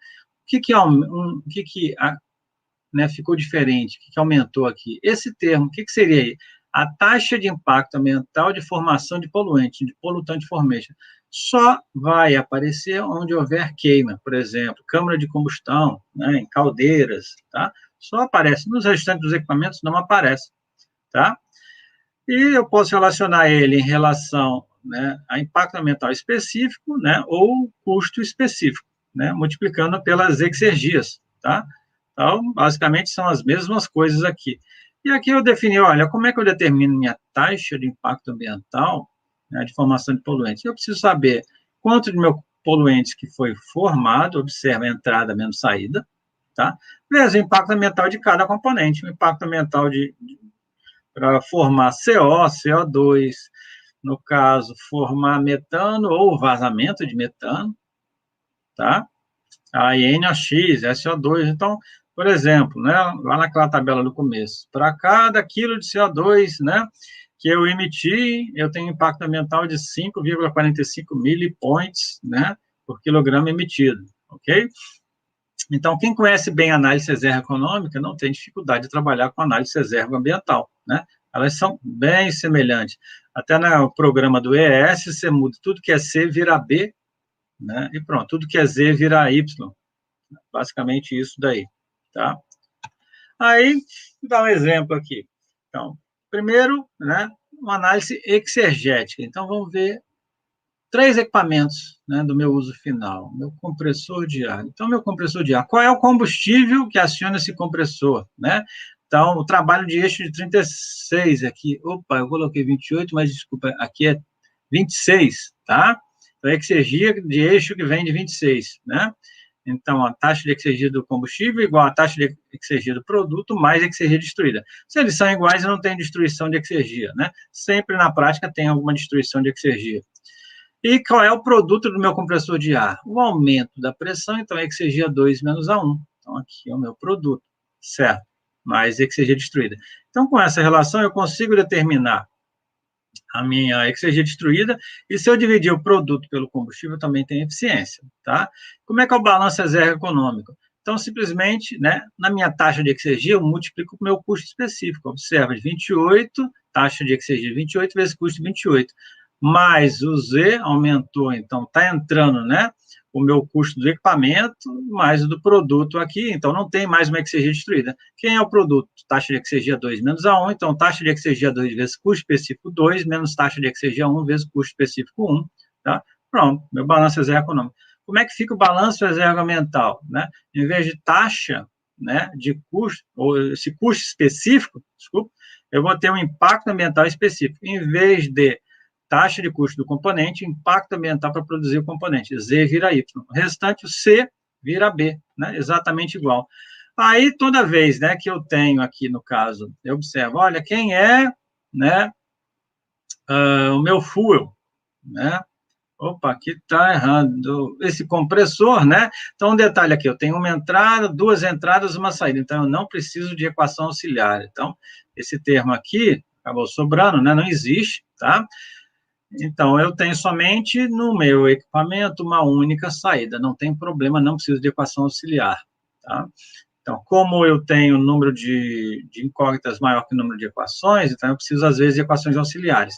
Né, ficou diferente, o que aumentou aqui? Esse termo, o que seria aí? A taxa de impacto ambiental de formação de poluente, de pollutant formation, só vai aparecer onde houver queima, por exemplo, câmara de combustão, né, em caldeiras, tá? Só aparece, nos restantes dos equipamentos não aparece, tá? E eu posso relacionar ele em relação, né, a impacto ambiental específico, né, ou custo específico, né, multiplicando pelas exergias, tá? Então, basicamente, são as mesmas coisas aqui. E aqui eu defini, olha, como é que eu determino minha taxa de impacto ambiental, né, de formação de poluentes? Eu preciso saber quanto de meus poluentes que foi formado, observa a entrada menos saída, tá? Vezes o impacto ambiental de cada componente, o impacto ambiental para formar CO, CO2, no caso, formar metano ou vazamento de metano, tá? A NOx, SO2, então, por exemplo, né, lá naquela tabela do começo, para cada quilo de CO2, né, que eu emiti, eu tenho impacto ambiental de 5,45 milipoints, né, por quilograma emitido, ok? Então, quem conhece bem a análise exergo-econômica não tem dificuldade de trabalhar com análise exergo-ambiental, né? Elas são bem semelhantes. Até no programa do ES, você muda tudo que é C vira B, né? E pronto, tudo que é Z vira Y. Basicamente isso daí, tá? Aí, vou dar um exemplo aqui. Então, primeiro, né, uma análise exergética. Então, vamos ver 3 equipamentos, né, do meu uso final. Meu compressor de ar. Então, meu compressor de ar. Qual é o combustível que aciona esse compressor, né? Então, o trabalho de eixo de 36 aqui. Opa, eu coloquei 28, mas desculpa, aqui é 26, tá? Então, é exergia de eixo que vem de 26, né? Então, a taxa de exergia do combustível igual a taxa de exergia do produto mais exergia destruída. Se eles são iguais, não tem destruição de exergia, né? Sempre na prática tem alguma destruição de exergia. E qual é o produto do meu compressor de ar? O aumento da pressão, então, é exergia 2 menos A1. Então, aqui é o meu produto, certo? Mais exergia destruída. Então, com essa relação, eu consigo determinar a minha exergia destruída, e se eu dividir o produto pelo combustível, também tem eficiência, tá? Como é que é o balanço exergo-econômico? Então, simplesmente, né, na minha taxa de exergia, eu multiplico o meu custo específico. Observa, 28, taxa de exergia 28 vezes custo 28. Mais o Z aumentou, então está entrando, né, o meu custo do equipamento mais o do produto aqui, então não tem mais uma exegeia destruída. Quem é o produto? Taxa de exegeia 2 menos A1, então taxa de exegeia 2 vezes custo específico 2, menos taxa de exegeia 1 vezes custo específico 1, tá? Pronto, meu balanço reserva econômico. Como é que fica o balanço reserva ambiental, né? Em vez de taxa, né, de custo, ou esse custo específico, desculpa, eu vou ter um impacto ambiental específico. Em vez de taxa de custo do componente, impacto ambiental para produzir o componente. Z vira Y. O restante, o C vira B, né? Exatamente igual. Aí, toda vez, né, que eu tenho aqui, no caso, eu observo, olha, quem é, né, o meu fuel, né? Opa, aqui está errado. Esse compressor, né? Então, um detalhe aqui, eu tenho uma entrada, duas entradas, uma saída. Então, eu não preciso de equação auxiliar. Então, esse termo aqui acabou sobrando, né? Não existe, tá? Então, eu tenho somente no meu equipamento uma única saída. Não tem problema, não preciso de equação auxiliar, tá? Então, como eu tenho um número de incógnitas maior que o número de equações, então eu preciso, às vezes, de equações auxiliares.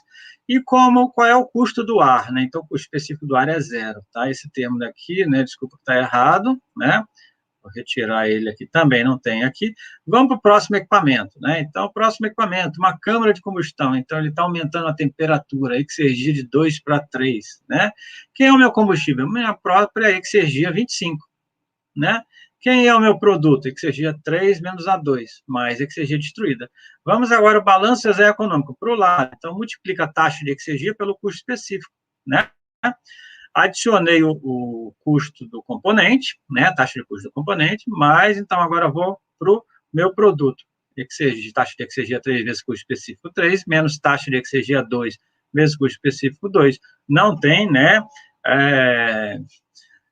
E qual é o custo do ar, né? Então, o custo específico do ar é zero, tá? Esse termo daqui, né? Desculpa que está errado, né? Vou retirar ele aqui também, não tem aqui. Vamos para o próximo equipamento, né? Então, o próximo equipamento, uma câmara de combustão. Então, ele está aumentando a temperatura, a exergia de 2 para 3, né? Quem é o meu combustível? Minha própria exergia 25, né? Quem é o meu produto? Exergia 3 menos A2, mais exergia destruída. Vamos agora ao balanço reserva econômico para o lado. Então, multiplica a taxa de exergia pelo custo específico, né? Adicionei o custo do componente, né? A taxa de custo do componente, mas, então, agora vou para o meu produto. Taxa de exergia 3 vezes custo específico 3, menos taxa de exergia 2 vezes custo específico 2. Não tem, né?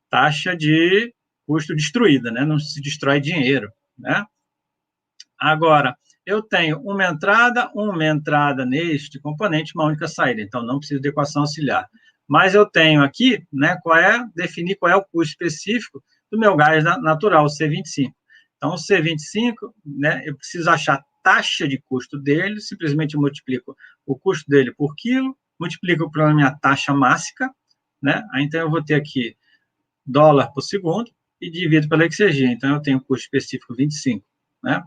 Taxa de custo destruída, né? Não se destrói dinheiro, né? Agora, eu tenho uma entrada neste componente, uma única saída, então não preciso de equação auxiliar. Mas eu tenho aqui, né, definir qual é o custo específico do meu gás natural, o C25. Então, o C25, né, eu preciso achar a taxa de custo dele, simplesmente multiplico o custo dele por quilo, multiplico pela minha taxa máxima, né? Aí, então, eu vou ter aqui dólar por segundo e divido pela exergia. Então, eu tenho o custo específico 25, né?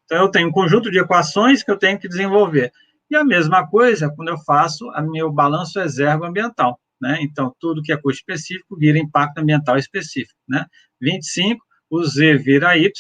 Então, eu tenho um conjunto de equações que eu tenho que desenvolver. E a mesma coisa quando eu faço o meu balanço reserva ambiental, né? Então, tudo que é custo específico vira impacto ambiental específico, né? 25, o Z vira Y,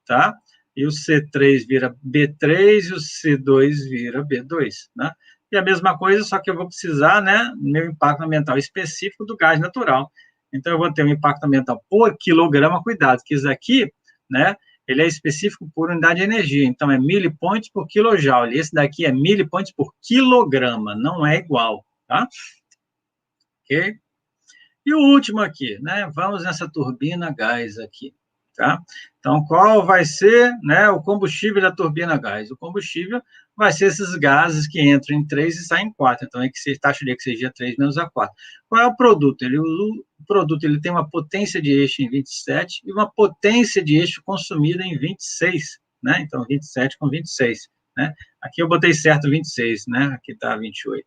tá? E o C3 vira B3 e o C2 vira B2, né? E a mesma coisa, só que eu vou precisar, né, meu impacto ambiental específico do gás natural. Então, eu vou ter um impacto ambiental por quilograma, cuidado, que isso aqui, né, ele é específico por unidade de energia, então é milipoints por quilojoule, esse daqui é milipoints por quilograma, não é igual, tá? Ok? E o último aqui, né, vamos nessa turbina gás aqui, tá? Então, qual vai ser, né, o combustível da turbina gás? O combustível vai ser esses gases que entram em 3 e saem em 4, então, taxa de exergia 3 menos A4. Qual é o produto? O produto ele tem uma potência de eixo em 27 e uma potência de eixo consumida em 26, né? Então, 27 com 26, né? Aqui eu botei certo 26, né? Aqui está 28.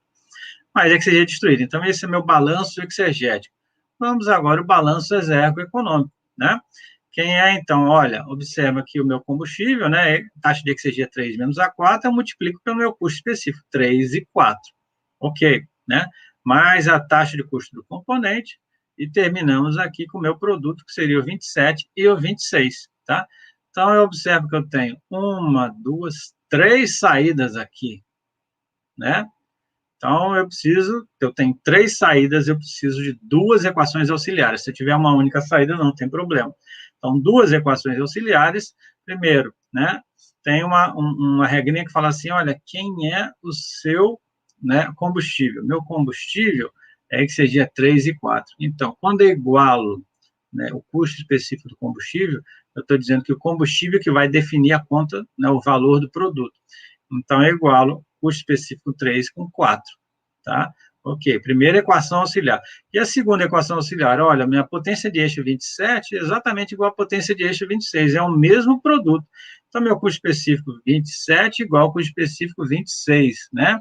Mas exergia destruída. Então, esse é meu balanço exergético. Vamos agora ao balanço reserva econômico, né? Quem é, então, olha, observa aqui o meu combustível, né? Taxa de exergia 3 menos A4, eu multiplico pelo meu custo específico, 3 e 4. Ok, né? Mais a taxa de custo do componente, e terminamos aqui com o meu produto, que seria o 27 e o 26, tá? Então, eu observo que eu tenho 1, 2, 3 saídas aqui, né? Então, eu tenho 3 saídas, eu preciso de 2 equações auxiliares. Se eu tiver uma única saída, não tem problema. Então, 2 equações auxiliares. Primeiro, né, tem uma regrinha que fala assim, olha, quem é o seu, né, combustível? Meu combustível é que seja 3 e 4. Então, quando eu igualo, né, o custo específico do combustível, eu estou dizendo que o combustível que vai definir a conta, né, o valor do produto. Então, eu igualo custo específico 3 com 4, tá? Ok, primeira equação auxiliar. E a segunda equação auxiliar, olha, minha potência de eixo 27 é exatamente igual à potência de eixo 26, é o mesmo produto. Então, meu custo específico 27 igual ao custo específico 26, né?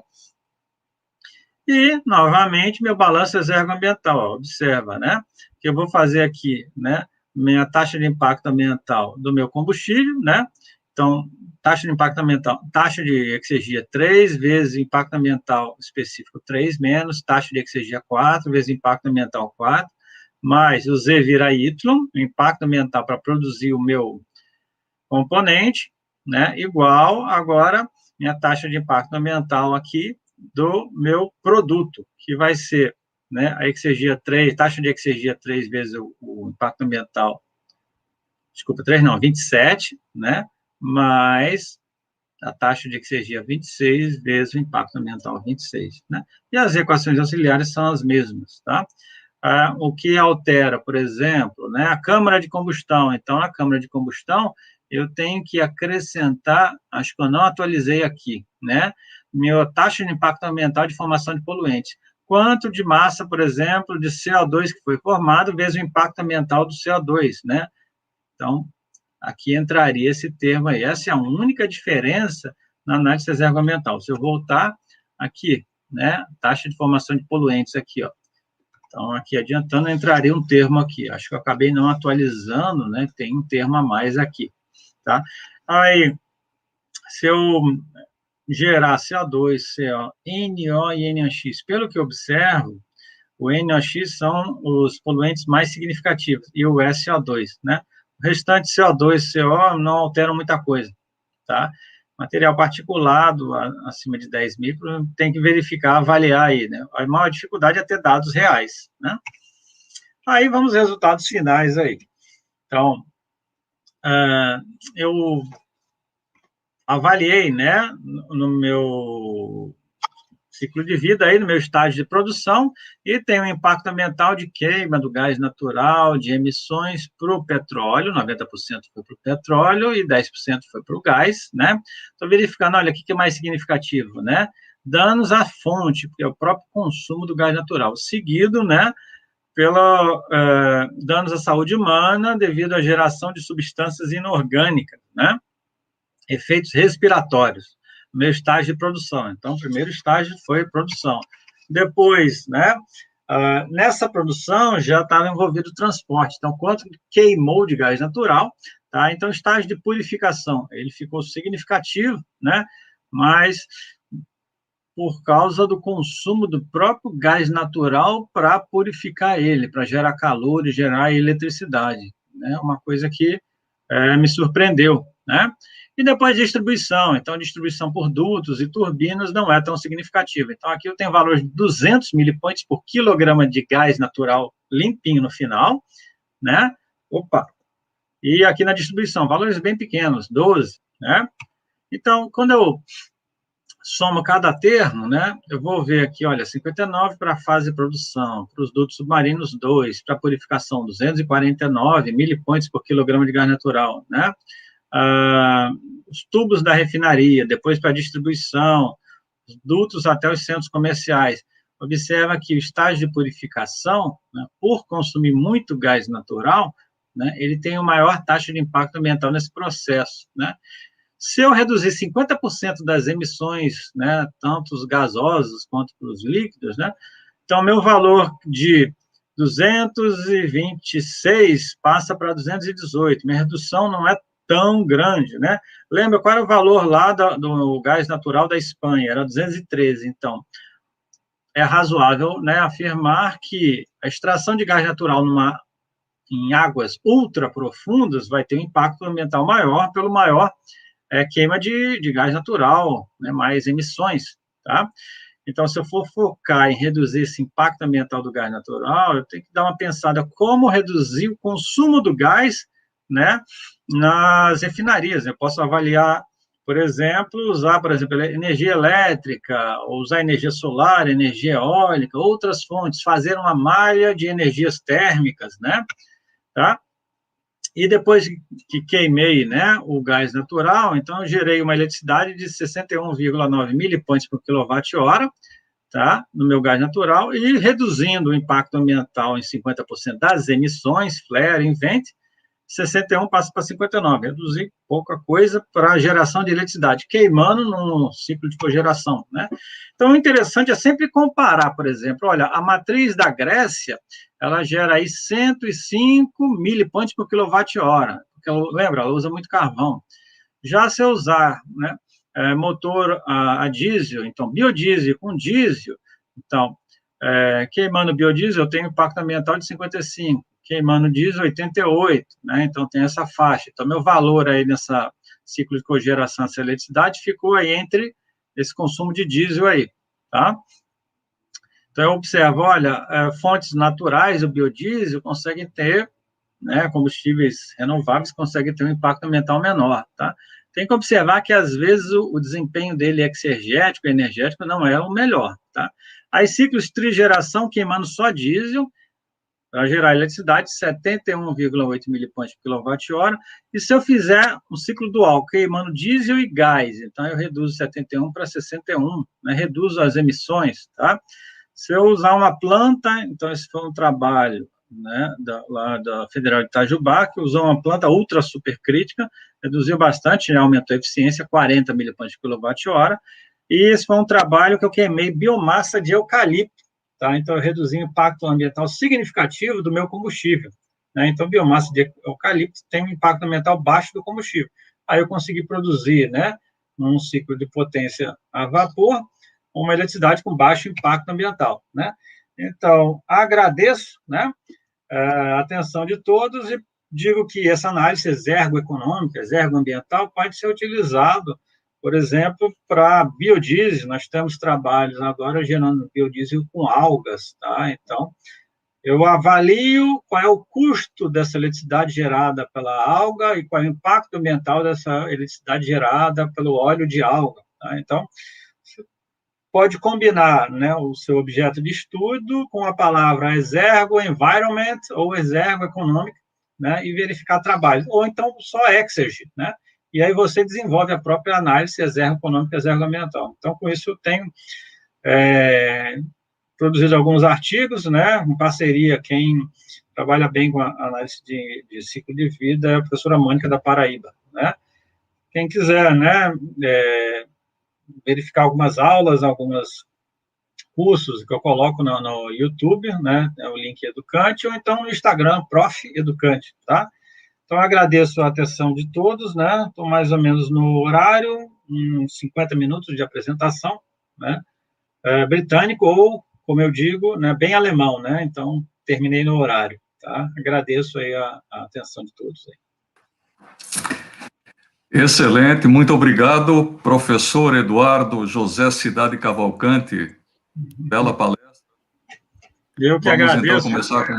E, novamente, meu balanço exergoambiental, ó, observa, né? Que eu vou fazer aqui, né? Minha taxa de impacto ambiental do meu combustível, né? Então, taxa de impacto ambiental, taxa de exergia 3 vezes impacto ambiental específico 3 menos taxa de exergia 4 vezes impacto ambiental 4, mais o Z vira Y, impacto ambiental para produzir o meu componente, né? Igual, agora, minha taxa de impacto ambiental aqui do meu produto, que vai ser, né, a exergia 3, taxa de exergia 3 vezes o impacto ambiental, desculpa, 3 não, 27, né, mais a taxa de exergia 26 vezes o impacto ambiental 26, né, e as equações auxiliares são as mesmas, tá? O que altera, por exemplo, né, a câmara de combustão, então, a câmara de combustão, eu tenho que acrescentar, acho que eu não atualizei aqui, né, minha taxa de impacto ambiental de formação de poluentes. Quanto de massa, por exemplo, de CO2 que foi formado, vezes o impacto ambiental do CO2, né? Então, aqui entraria esse termo aí. Essa é a única diferença na análise exergoambiental. Se eu voltar aqui, né, taxa de formação de poluentes aqui, ó. Então, aqui adiantando, entraria um termo aqui. Acho que eu acabei não atualizando, né? Tem um termo a mais aqui, tá? Aí, se eu gerar CO2, CO, NO e NOx, pelo que eu observo, o NOx são os poluentes mais significativos, e o SO2, né? O restante CO2 e CO não alteram muita coisa, tá? Material particulado, acima de 10 micros, tem que verificar, avaliar aí, né? A maior dificuldade é ter dados reais, né? Aí vamos aos resultados finais aí. Então, eu avaliei, né, no meu ciclo de vida aí, no meu estágio de produção, e tem um impacto ambiental de queima do gás natural, de emissões para o petróleo, 90% foi para o petróleo e 10% foi para o gás, né? Estou verificando, olha, o que é mais significativo, né? Danos à fonte, porque é o próprio consumo do gás natural, seguido, né, pela danos à saúde humana devido à geração de substâncias inorgânicas, né? Efeitos respiratórios, meu estágio de produção. Então, o primeiro estágio foi produção. Depois, né, nessa produção já estava envolvido o transporte. Então, quanto queimou de gás natural, tá? Então, estágio de purificação, ele ficou significativo, né, mas por causa do consumo do próprio gás natural para purificar ele, para gerar calor e gerar eletricidade, né? Uma coisa que me surpreendeu, né? E depois distribuição, então distribuição por dutos e turbinas não é tão significativa. Então aqui eu tenho valor de 200 milipontos por quilograma de gás natural limpinho no final, né? Opa! E aqui na distribuição, valores bem pequenos, 12, né? Então, quando eu somo cada termo, né? Eu vou ver aqui, olha, 59 para a fase de produção, para os dutos submarinos 2, para a purificação 249 milipontos por quilograma de gás natural, né? Os tubos da refinaria, depois para a distribuição, os dutos até os centros comerciais. Observa que o estágio de purificação, né, por consumir muito gás natural, né, ele tem uma maior taxa de impacto ambiental nesse processo, né? Se eu reduzir 50% das emissões, né, tanto os gasosos quanto os líquidos, né, então meu valor de 226 passa para 218. Minha redução não é tão grande, né? Lembra qual era o valor lá do gás natural da Espanha? Era 213. Então, é razoável, né, afirmar que a extração de gás natural em águas ultra profundas vai ter um impacto ambiental maior pelo maior queima de gás natural, né, mais emissões, tá? Então, se eu for focar em reduzir esse impacto ambiental do gás natural, eu tenho que dar uma pensada como reduzir o consumo do gás, né, nas refinarias. Eu posso avaliar, por exemplo, usar, por exemplo, energia elétrica, ou usar energia solar, energia eólica, outras fontes, fazer uma malha de energias térmicas, né, tá? E depois que queimei, né, o gás natural, então eu gerei uma eletricidade de 61,9 milipontos por quilowatt-hora, tá, no meu gás natural, e reduzindo o impacto ambiental em 50% das emissões, flare, vent, 61 passa para 59, reduzir pouca coisa para a geração de eletricidade, queimando no ciclo de cogeração, né? Então, o interessante é sempre comparar, por exemplo, olha, a matriz da Grécia, ela gera aí 105 milipontos por quilowatt-hora, porque, lembra, ela usa muito carvão. Já se eu usar, né, motor a diesel, então, biodiesel com diesel, então, queimando biodiesel, eu tenho impacto ambiental de 55, queimando diesel 88, né? Então tem essa faixa. Então meu valor aí nessa ciclo de cogeração dessa eletricidade ficou aí entre esse consumo de diesel aí, tá? Então eu observo, olha, fontes naturais, o biodiesel conseguem ter, né, combustíveis renováveis conseguem ter um impacto ambiental menor, tá? Tem que observar que às vezes o desempenho dele exergético, energético não é o melhor, tá? Aí ciclos de trigeração queimando só diesel, para gerar eletricidade, 71,8 milipontos por quilowatt-hora, e se eu fizer um ciclo dual, queimando diesel e gás, então eu reduzo 71 para 61, né, reduzo as emissões, tá? Se eu usar uma planta, então esse foi um trabalho, né, lá da Federal de Itajubá, que usou uma planta ultra supercrítica, reduziu bastante, né, aumentou a eficiência, 40 milipontos por quilowatt-hora, e esse foi um trabalho que eu queimei biomassa de eucalipto, tá? Então, eu reduzi o impacto ambiental significativo do meu combustível, né? Então, biomassa de eucalipto tem um impacto ambiental baixo do combustível. Aí eu consegui produzir, né, num ciclo de potência a vapor, uma eletricidade com baixo impacto ambiental, né? Então, agradeço, né, a atenção de todos e digo que essa análise exergoeconômica, exergoambiental, pode ser utilizado, por exemplo, para biodiesel. Nós temos trabalhos agora gerando biodiesel com algas, tá? Então, eu avalio qual é o custo dessa eletricidade gerada pela alga e qual é o impacto ambiental dessa eletricidade gerada pelo óleo de alga, tá? Então, você pode combinar, né, o seu objeto de estudo com a palavra exergo-environment ou exergo-econômica, né, e verificar trabalhos, ou então só exergy, né? E aí você desenvolve a própria análise exergo-econômica e exergo-ambiental. Então, com isso, eu tenho produzido alguns artigos, né, em parceria, quem trabalha bem com a análise de ciclo de vida é a professora Mônica da Paraíba, né? Quem quiser, né, verificar algumas aulas, alguns cursos que eu coloco no YouTube, né, é o link Educante, ou então no Instagram, Prof. Educante, tá? Então, agradeço a atenção de todos, né? Estou mais ou menos no horário, uns 50 minutos de apresentação, né? Britânico, ou, como eu digo, né, bem alemão, né? Então, terminei no horário, tá? Agradeço aí a atenção de todos. Aí. Excelente, muito obrigado, professor Eduardo José Cidade Cavalcante, bela palestra. Eu que Vamos, agradeço. Então, começar com...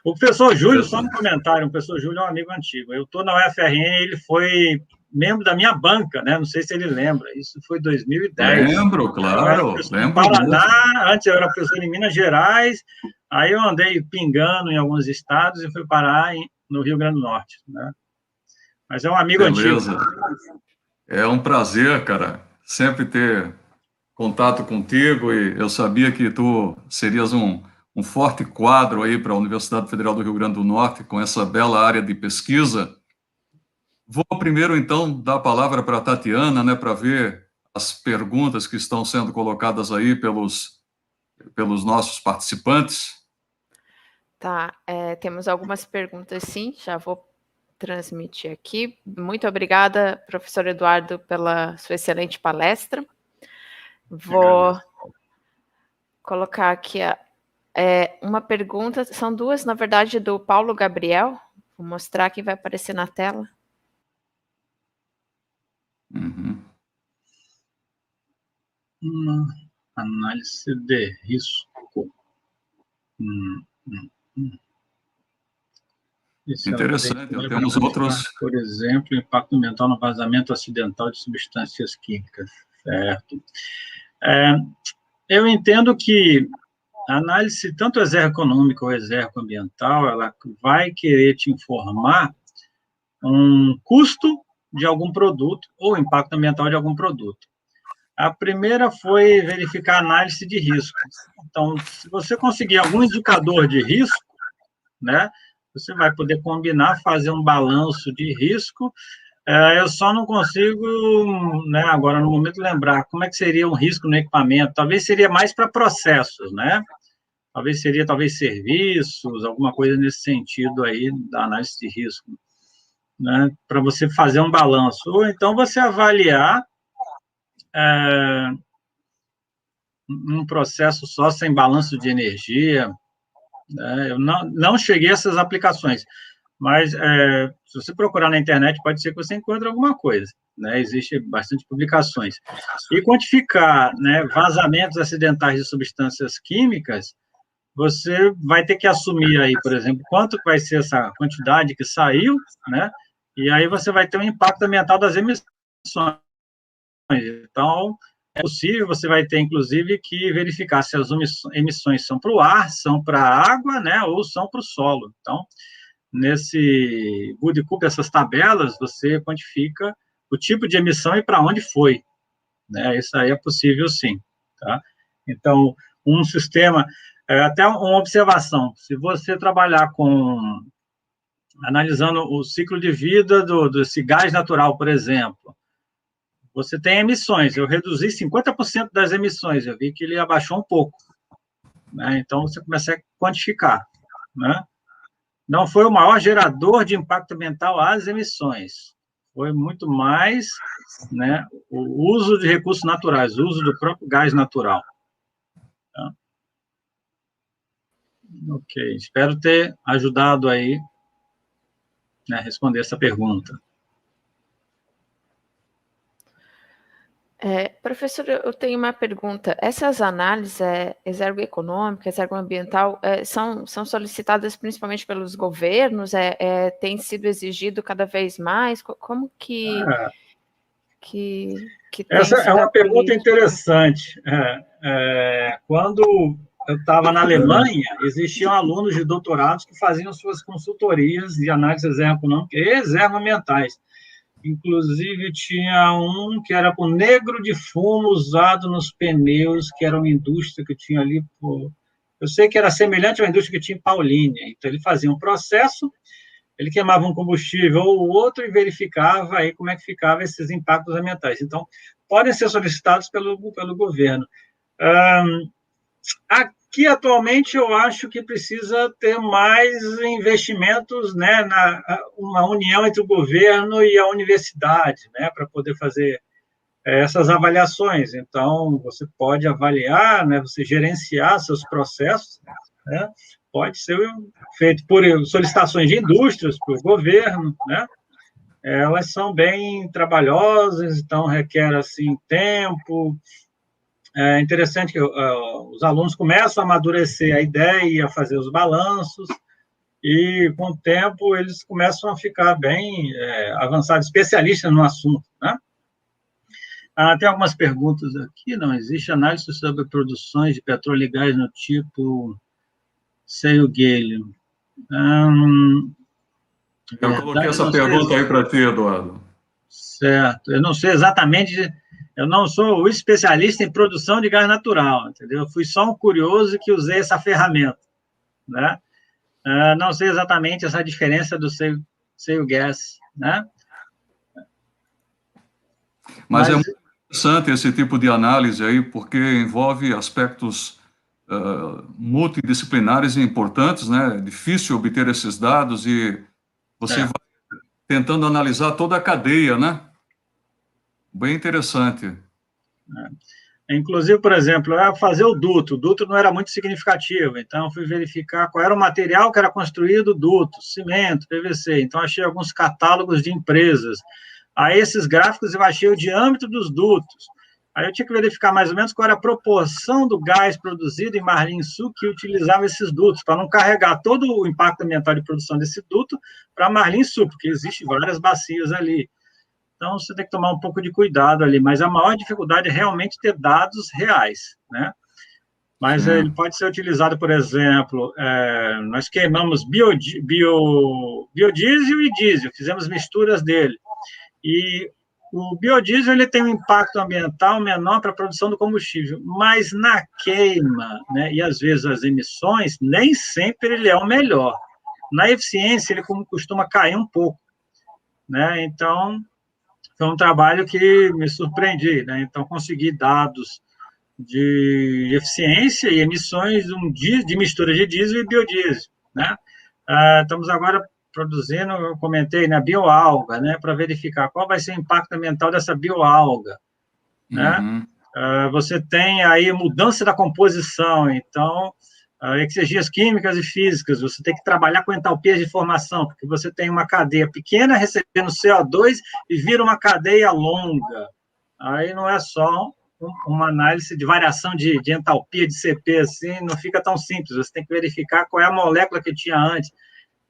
O professor Júlio, só um comentário, o professor Júlio é um amigo antigo. Eu estou na UFRN, ele foi membro da minha banca, né? Não sei se ele lembra, isso foi 2010. Lembro, claro, lembro. Paraná, antes eu era professor em Minas Gerais, aí eu andei pingando em alguns estados e fui parar no Rio Grande do Norte, né? Mas é um amigo Beleza. antigo. É um prazer, cara, sempre ter contato contigo, e eu sabia que tu serias um forte quadro aí para a Universidade Federal do Rio Grande do Norte, com essa bela área de pesquisa. Vou primeiro, então, dar a palavra para a Tatiana, né, para ver as perguntas que estão sendo colocadas aí pelos nossos participantes. Tá, temos algumas perguntas, sim, já vou transmitir aqui. Muito obrigada, professor Eduardo, pela sua excelente palestra. Vou colocar aqui uma pergunta, são duas, na verdade, do Paulo Gabriel. Vou mostrar que vai aparecer na tela. Uhum. Uma análise de risco. Interessante, temos outros... Por exemplo, impacto ambiental no vazamento acidental de substâncias químicas, certo? Eu entendo que a análise, tanto exergo-econômica ou exergo-ambiental, ela vai querer te informar um custo de algum produto ou impacto ambiental de algum produto. A primeira foi verificar a análise de risco. Então, se você conseguir algum indicador de risco, né, você vai poder combinar, fazer um balanço de risco. Eu só não consigo, né, agora, no momento, lembrar como é que seria um risco no equipamento. Talvez seria mais para processos, né? Talvez seria, serviços, alguma coisa nesse sentido aí da análise de risco, né? Para você fazer um balanço. Ou então você avaliar um processo só sem balanço de energia, né? Eu não cheguei a essas aplicações, mas se você procurar na internet, pode ser que você encontre alguma coisa, né? Existe bastante publicações. E quantificar, né, vazamentos acidentais de substâncias químicas, você vai ter que assumir aí, por exemplo, quanto vai ser essa quantidade que saiu, né? E aí você vai ter um impacto ambiental das emissões. Então, é possível, você vai ter, inclusive, que verificar se as emissões são para o ar, são para a água, né, ou são para o solo. Então, nesse Bodecoup, essas tabelas, você quantifica o tipo de emissão e para onde foi, né? Isso aí é possível, sim, tá? Então, um sistema, até uma observação, se você trabalhar analisando o ciclo de vida desse gás natural, por exemplo, você tem emissões, eu reduzi 50% das emissões, eu vi que ele abaixou um pouco, né? Então, você começa a quantificar, né? Não foi o maior gerador de impacto ambiental as emissões, foi muito mais, né, o uso de recursos naturais, o uso do próprio gás natural. Tá? Ok, espero ter ajudado aí, né, a responder essa pergunta. Professor, eu tenho uma pergunta. Essas análises exergoeconômica, exergoambiental, são solicitadas principalmente pelos governos? Tem sido exigido cada vez mais? Como que tem essa sido é uma a pergunta política? interessante. Quando eu estava na Alemanha, existiam alunos de doutorados que faziam suas consultorias de análise exergoeconômica e exergoambientais. Inclusive, tinha um que era com negro de fumo usado nos pneus, que era uma indústria que tinha ali. Eu sei que era semelhante à indústria que tinha em Paulínia. Então, ele fazia um processo, ele queimava um combustível ou outro e verificava aí como é que ficavam esses impactos ambientais. Então, podem ser solicitados pelo governo. Aqui, atualmente, eu acho que precisa ter mais investimentos, né, uma união entre o governo e a universidade, né, para poder fazer essas avaliações. Então, você pode avaliar, né, você gerenciar seus processos, né, pode ser feito por solicitações de indústrias, por governo, né, elas são bem trabalhosas, então requer, assim, tempo. É interessante que os alunos começam a amadurecer a ideia e a fazer os balanços, e, com o tempo, eles começam a ficar bem avançados, especialistas no assunto, né? Tem algumas perguntas aqui. Não existe análise sobre produções de petróleo e gás no tipo Seio-Guelho. Eu coloquei essa pergunta aí para ti, Eduardo. Certo. Eu não sei exatamente, eu não sou o especialista em produção de gás natural, entendeu? Eu fui só um curioso que usei essa ferramenta, né? Não sei exatamente essa diferença do shale gas, né? Mas é muito interessante esse tipo de análise aí, porque envolve aspectos multidisciplinares e importantes, né? É difícil obter esses dados e você vai tentando analisar toda a cadeia, né? Bem interessante. Inclusive, por exemplo, fazer o duto não era muito significativo, então fui verificar qual era o material que era construído o duto, cimento, PVC, então achei alguns catálogos de empresas. Aí esses gráficos eu achei o diâmetro dos dutos, aí eu tinha que verificar mais ou menos qual era a proporção do gás produzido em Marlim Sul que utilizava esses dutos, para não carregar todo o impacto ambiental de produção desse duto para Marlim Sul, porque existem várias bacias ali. Então, você tem que tomar um pouco de cuidado ali, mas a maior dificuldade é realmente ter dados reais, né? Mas ele pode ser utilizado, por exemplo, nós queimamos biodiesel e diesel, fizemos misturas dele. E o biodiesel ele tem um impacto ambiental menor para a produção do combustível, mas na queima, né, e às vezes as emissões, nem sempre ele é o melhor. na eficiência ele costuma cair um pouco, né? Então, foi um trabalho que me surpreendi, né? Então, consegui dados de eficiência e emissões de mistura de diesel e biodiesel, né? Estamos agora produzindo, eu comentei, na bioalga, né? Para verificar qual vai ser o impacto ambiental dessa bioalga, né? Uhum. Você tem aí mudança da composição, então, exergias químicas e físicas, você tem que trabalhar com entalpias de formação, porque você tem uma cadeia pequena recebendo CO2 e vira uma cadeia longa. Aí não é só uma análise de variação de entalpia de CP, assim, não fica tão simples, você tem que verificar qual é a molécula que tinha antes.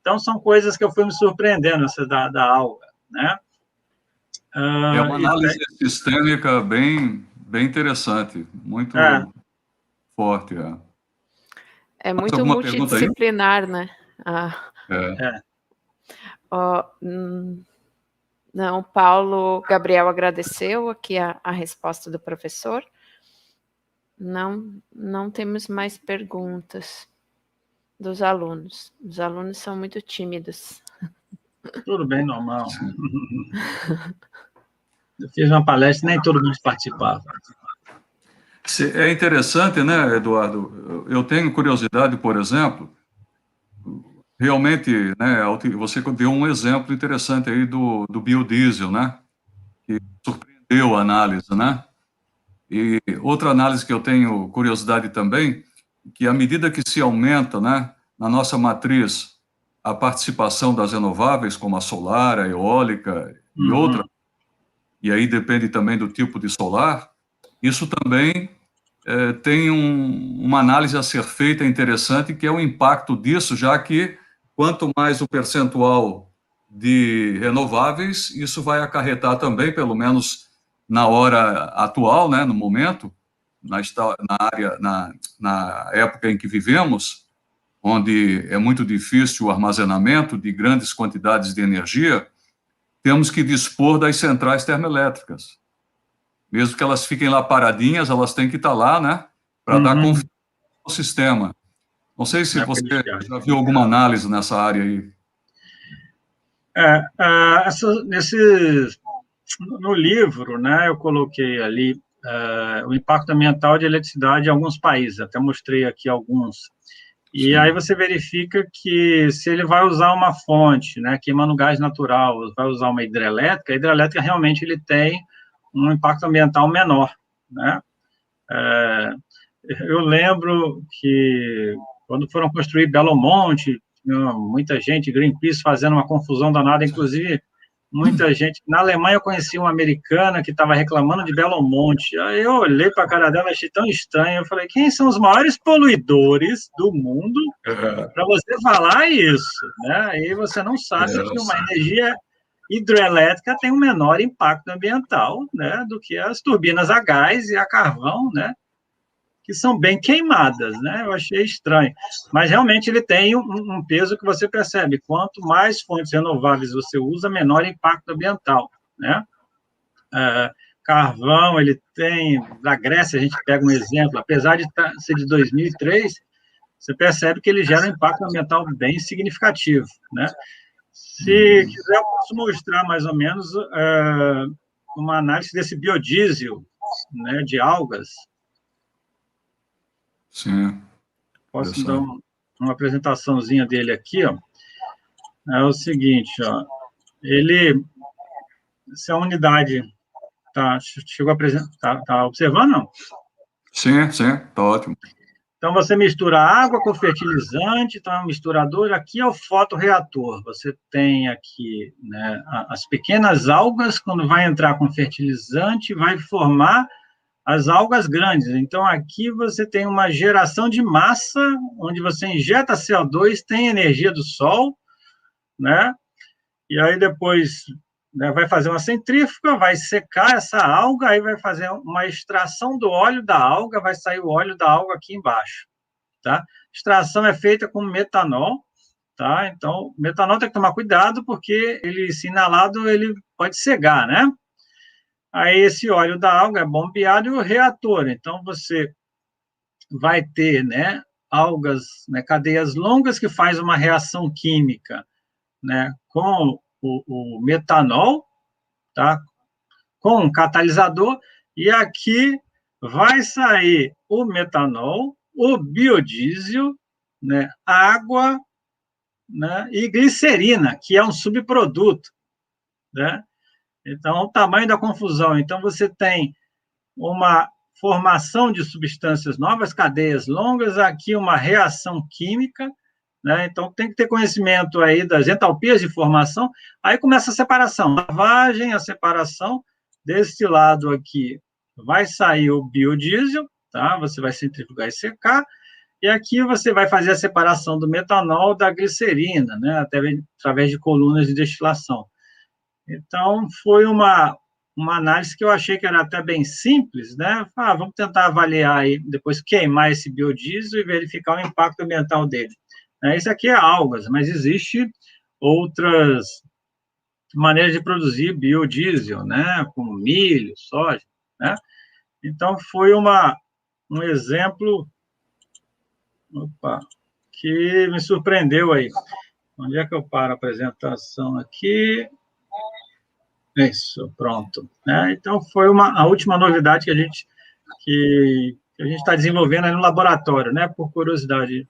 Então, são coisas que eu fui me surpreendendo, essa da alga, né? É uma análise sistêmica bem interessante, muito forte. É Mais muito alguma pergunta aí? multidisciplinar, né? Não, Paulo Gabriel agradeceu aqui a resposta do professor. Não temos mais perguntas dos alunos. Os alunos são muito tímidos. Tudo bem, normal. Eu fiz uma palestra e nem todo mundo participava. É interessante, né, Eduardo? Eu tenho curiosidade, por exemplo, realmente, né, você deu um exemplo interessante aí do biodiesel, né, que surpreendeu a análise, né? E outra análise que eu tenho curiosidade também, que à medida que se aumenta, né, na nossa matriz a participação das renováveis, como a solar, a eólica e outra, e aí depende também do tipo de solar, isso também tem uma análise a ser feita interessante, que é o impacto disso, já que quanto mais o percentual de renováveis, isso vai acarretar também, pelo menos na hora atual, né, no momento, na época em que vivemos, onde é muito difícil o armazenamento de grandes quantidades de energia, temos que dispor das centrais termoelétricas. Mesmo que elas fiquem lá paradinhas, elas têm que estar lá, né, para dar confiança ao sistema. Não sei se você já viu alguma análise nessa área aí. No livro, né, eu coloquei ali o impacto ambiental de eletricidade em alguns países, até mostrei aqui alguns. E Sim. Aí você verifica que se ele vai usar uma fonte, né, queimando gás natural, vai usar uma hidrelétrica, a hidrelétrica realmente ele tem um impacto ambiental menor, né? Eu lembro que quando foram construir Belo Monte, muita gente, Greenpeace fazendo uma confusão danada, inclusive muita gente. Na Alemanha eu conheci uma americana que estava reclamando de Belo Monte. Aí eu olhei para a cara dela, achei tão estranho. Eu falei, quem são os maiores poluidores do mundo para você falar isso? Né? Aí você não sabe que uma energia hidrelétrica tem um menor impacto ambiental, né, do que as turbinas a gás e a carvão, né, que são bem queimadas, né? Eu achei estranho. Mas, realmente, ele tem um peso que você percebe. Quanto mais fontes renováveis você usa, menor impacto ambiental, né? Carvão, ele tem... Da Grécia, a gente pega um exemplo. Apesar de ser de 2003, você percebe que ele gera um impacto ambiental bem significativo, né? Se quiser, eu posso mostrar, mais ou menos, uma análise desse biodiesel, né, de algas. Sim. Posso dar uma apresentaçãozinha dele aqui, ó. É o seguinte, ó. Se a unidade chegou a apresentar, tá observando, não? Sim, tá ótimo. Então, você mistura água com fertilizante, então é um misturador. Aqui é o fotorreator. Você tem aqui, né, as pequenas algas, quando vai entrar com fertilizante, vai formar as algas grandes. Então, aqui você tem uma geração de massa, onde você injeta CO2, tem energia do sol, né? E aí depois, né, vai fazer uma centrífuga, vai secar essa alga, aí vai fazer uma extração do óleo da alga, vai sair o óleo da alga aqui embaixo, tá? Extração é feita com metanol, tá? Então, metanol tem que tomar cuidado, porque ele, se inalado, ele pode cegar, né? Aí esse óleo da alga é bombeado e o reator. Então, você vai ter, né, algas, né, cadeias longas que faz uma reação química, né, com o metanol, tá? Com um catalisador, e aqui vai sair o metanol, o biodiesel, né, água, né, e glicerina, que é um subproduto, né? Então, o tamanho da confusão. Então, você tem uma formação de substâncias novas, cadeias longas, aqui uma reação química, né? Então, tem que ter conhecimento aí das entalpias de formação, aí começa a separação, a lavagem, a separação, desse lado aqui vai sair o biodiesel, tá? Você vai centrifugar e secar, e aqui você vai fazer a separação do metanol da glicerina, né? Através de colunas de destilação. Então, foi uma análise que eu achei que era até bem simples, né? Vamos tentar avaliar aí, depois queimar esse biodiesel e verificar o impacto ambiental dele. Isso aqui é algas, mas existe outras maneiras de produzir biodiesel, né? Como milho, soja, né? Então, foi um exemplo, que me surpreendeu aí. Onde é que eu paro a apresentação aqui? Isso, pronto. Então, foi a última novidade que a gente está desenvolvendo aí no laboratório, né? Por curiosidade.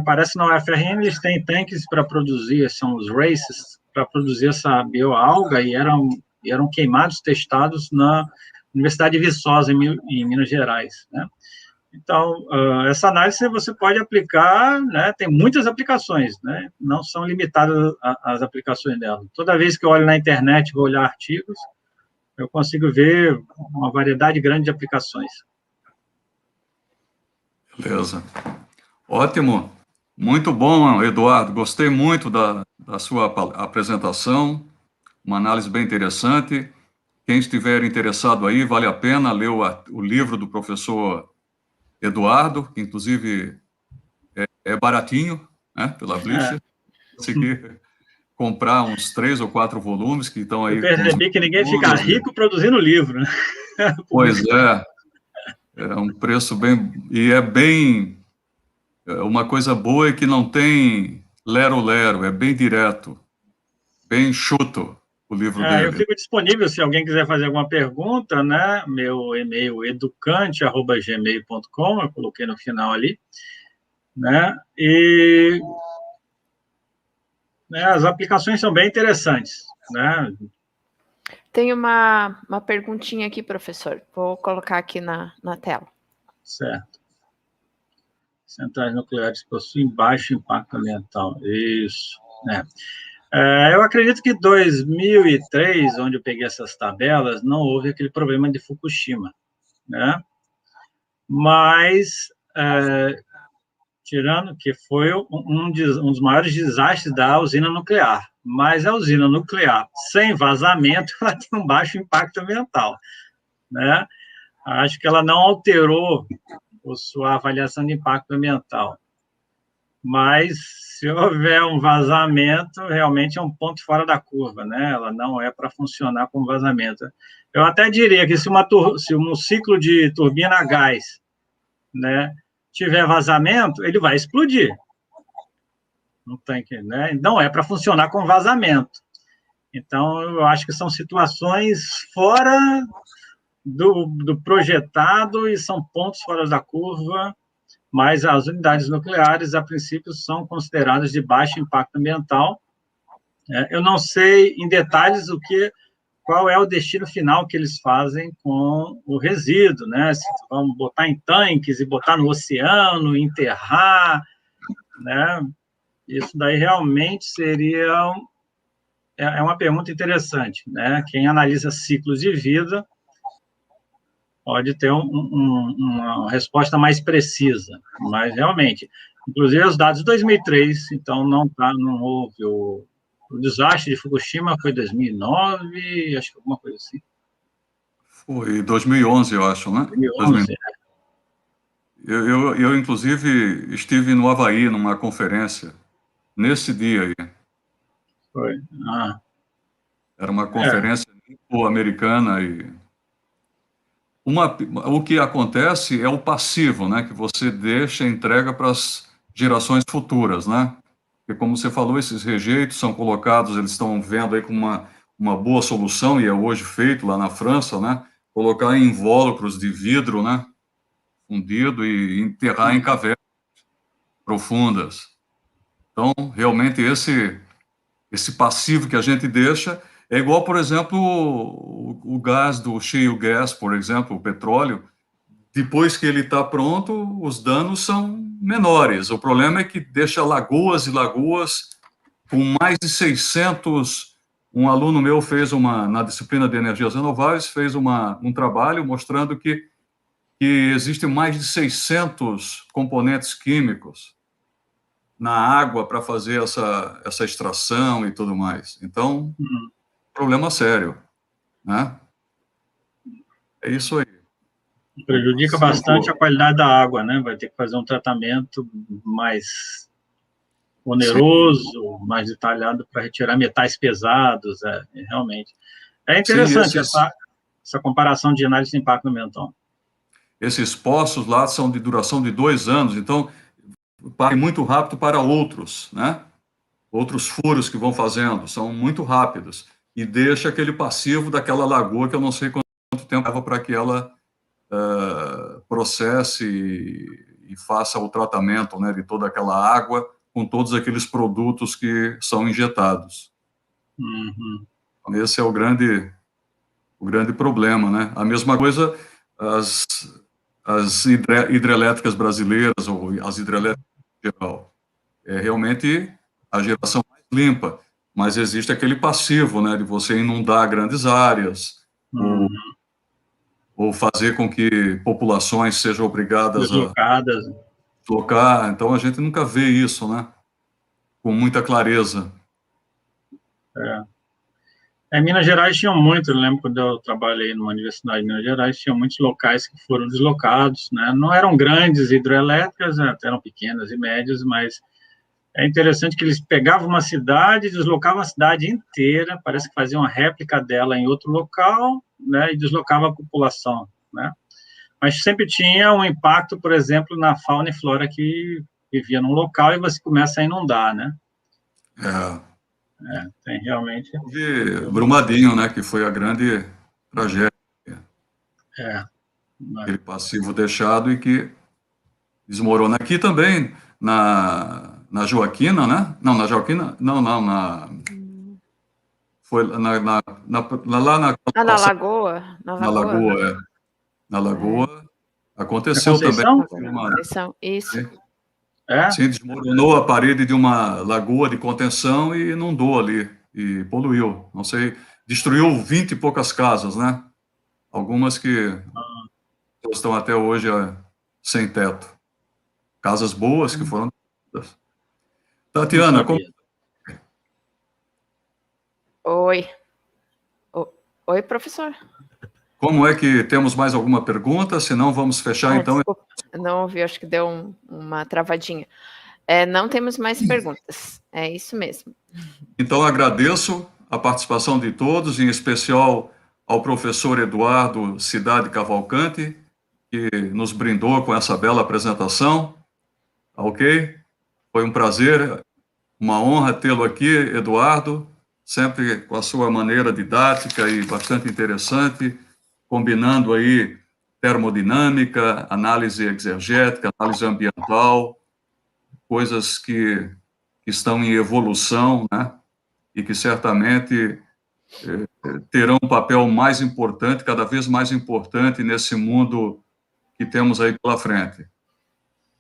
Parece que na UFRN eles têm tanques para produzir, são os races, para produzir essa bioalga, e eram queimados, testados na Universidade de Viçosa, em Minas Gerais, né? Então, essa análise você pode aplicar, né? Tem muitas aplicações, né? Não são limitadas as aplicações dela. Toda vez que eu olho na internet, vou olhar artigos, eu consigo ver uma variedade grande de aplicações. Beleza. Ótimo. Muito bom, Eduardo. Gostei muito da sua apresentação, uma análise bem interessante. Quem estiver interessado aí, vale a pena ler o livro do professor Eduardo, que inclusive é baratinho, né, pela Blischer. Consegui comprar uns 3 ou 4 volumes que estão aí. Eu percebi que ninguém fica rico produzindo livro, né? Pois é um preço bem... E uma coisa boa é que não tem lero-lero, é bem direto, bem enxuto o livro dele. Eu fico disponível se alguém quiser fazer alguma pergunta, né? Meu e-mail educante@gmail.com, eu coloquei no final ali, né? E as aplicações são bem interessantes, né? Tem uma perguntinha aqui, professor. Vou colocar aqui na tela. Certo. Centrais nucleares possuem baixo impacto ambiental. Isso, né? Eu acredito que em 2003, onde eu peguei essas tabelas, não houve aquele problema de Fukushima, né? Mas, tirando que foi um dos maiores desastres da usina nuclear, mas a usina nuclear sem vazamento, ela tem um baixo impacto ambiental, né? Acho que ela não alterou a sua avaliação de impacto ambiental. Mas, se houver um vazamento, realmente é um ponto fora da curva, né? Ela não é para funcionar como vazamento. Eu até diria que se um ciclo de turbina a gás, né, tiver vazamento, ele vai explodir. Não tem que, né? Não é para funcionar com vazamento. Então, eu acho que são situações fora do projetado e são pontos fora da curva, mas as unidades nucleares, a princípio, são consideradas de baixo impacto ambiental. Eu não sei em detalhes qual é o destino final que eles fazem com o resíduo, né? Se vão botar em tanques e botar no oceano, enterrar, né? Isso daí realmente seria uma pergunta interessante, né? Quem analisa ciclos de vida pode ter uma resposta mais precisa, mas realmente, inclusive os dados de 2003, então não houve o desastre de Fukushima, foi 2009, acho que alguma coisa assim. Foi 2011, eu acho, né? 2011, Eu, inclusive, estive no Havaí, numa conferência, nesse dia aí. Foi. Era uma conferência americana e o que acontece é o passivo, né, que você deixa, entrega para as gerações futuras, né? Porque, como você falou, esses rejeitos são colocados, eles estão vendo aí como uma boa solução, e é hoje feito lá na França, né? Colocar em invólucros de vidro, né? Fundido e enterrar em cavernas profundas. Então, realmente, esse passivo que a gente deixa é igual, por exemplo, o gás do shale gas, por exemplo, o petróleo. Depois que ele está pronto, os danos são menores. O problema é que deixa lagoas e lagoas com mais de 600. Um aluno meu fez na disciplina de energias renováveis, fez um trabalho mostrando que existem mais de 600 componentes químicos na água para fazer essa extração e tudo mais. Então, problema sério, né? É isso aí. Prejudica bastante a qualidade da água, né? Vai ter que fazer um tratamento mais oneroso, sim, mais detalhado para retirar metais pesados, realmente. É interessante sim, essa comparação de análise de impacto ambiental. Esses poços lá são de duração de 2 anos, então vai muito rápido para outros, né? Outros furos que vão fazendo, são muito rápidos. E deixa aquele passivo daquela lagoa que eu não sei quanto tempo leva para que ela processe e faça o tratamento, né, de toda aquela água com todos aqueles produtos que são injetados. Uhum. Esse é o grande problema, né? A mesma coisa as hidrelétricas brasileiras ou as hidrelétricas em geral. É realmente a geração mais limpa, mas existe aquele passivo, né, de você inundar grandes áreas, ou fazer com que populações sejam obrigadas deslocadas. A deslocar. Então, a gente nunca vê isso, né, com muita clareza. Em Minas Gerais tinham muito, eu lembro quando eu trabalhei numa universidade de Minas Gerais, tinha muitos locais que foram deslocados, né? Não eram grandes hidrelétricas, até eram pequenas e médias, mas é interessante que eles pegavam uma cidade, deslocavam a cidade inteira, parece que faziam uma réplica dela em outro local, né? E deslocavam a população, né? Mas sempre tinha um impacto, por exemplo, na fauna e flora que vivia num local e você começa a inundar, né? Tem realmente... Brumadinho, né, que foi a grande tragédia. Aquele passivo deixado e que desmorona. Aqui também, na Joaquina, né? Não, na Joaquina, foi lá na Lagoa. Na Lagoa, Na Lagoa, aconteceu também. Isso. Sim, desmoronou a parede de uma lagoa de contenção e inundou ali, e poluiu. Não sei, destruiu 20 e poucas casas, né? Algumas que estão até hoje sem teto. Casas boas que foram... Tatiana, Oi, professor. Como é que temos mais alguma pergunta? Se não, vamos fechar, então. Desculpa, não ouvi, acho que deu uma travadinha. Não temos mais perguntas, é isso mesmo. Então, agradeço a participação de todos, em especial ao professor Eduardo Cidade Cavalcante, que nos brindou com essa bela apresentação. Ok? Foi um prazer, uma honra tê-lo aqui, Eduardo, sempre com a sua maneira didática e bastante interessante, combinando aí termodinâmica, análise exegética, análise ambiental, coisas que estão em evolução, né? E que certamente terão um papel mais importante, cada vez mais importante nesse mundo que temos aí pela frente.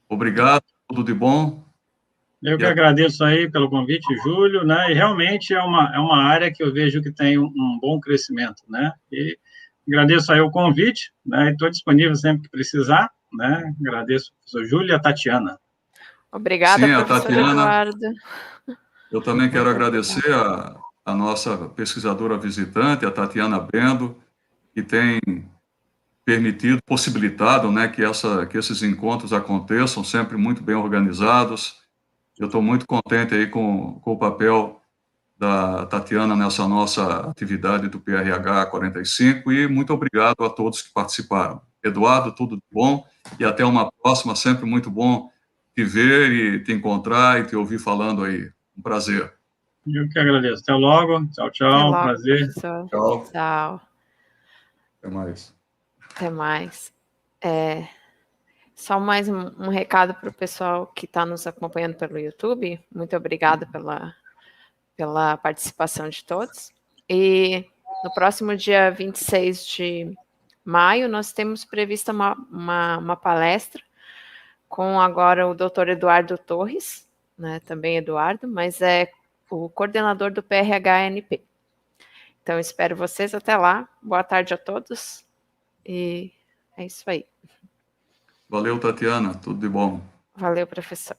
Obrigado, tudo de bom. Eu que agradeço aí pelo convite, Júlio, né? E realmente é uma área que eu vejo que tem um bom crescimento, né? E agradeço aí o convite, né? Estou disponível sempre que precisar, né? Agradeço ao professor Júlio e a Tatiana. Obrigada, professor Eduardo. Eu também quero agradecer a nossa pesquisadora visitante, a Tatiana Brendo, que tem possibilitado, né, que esses encontros aconteçam, sempre muito bem organizados. Eu estou muito contente aí com o papel da Tatiana nessa nossa atividade do PRH 45 e muito obrigado a todos que participaram. Eduardo, tudo de bom e até uma próxima, sempre muito bom te ver e te encontrar e te ouvir falando aí. Um prazer. Eu que agradeço. Até logo. Tchau, tchau. Até logo, Prazer. professor. Tchau. Tchau. Até mais. Até mais. Só mais um recado para o pessoal que está nos acompanhando pelo YouTube. Muito obrigada pela participação de todos. E no próximo dia 26 de maio, nós temos prevista uma palestra com agora o doutor Eduardo Torres, né, também Eduardo, mas é o coordenador do PRH-NP. Então, espero vocês até lá. Boa tarde a todos. E é isso aí. Valeu, Tatiana. Tudo de bom. Valeu, professor.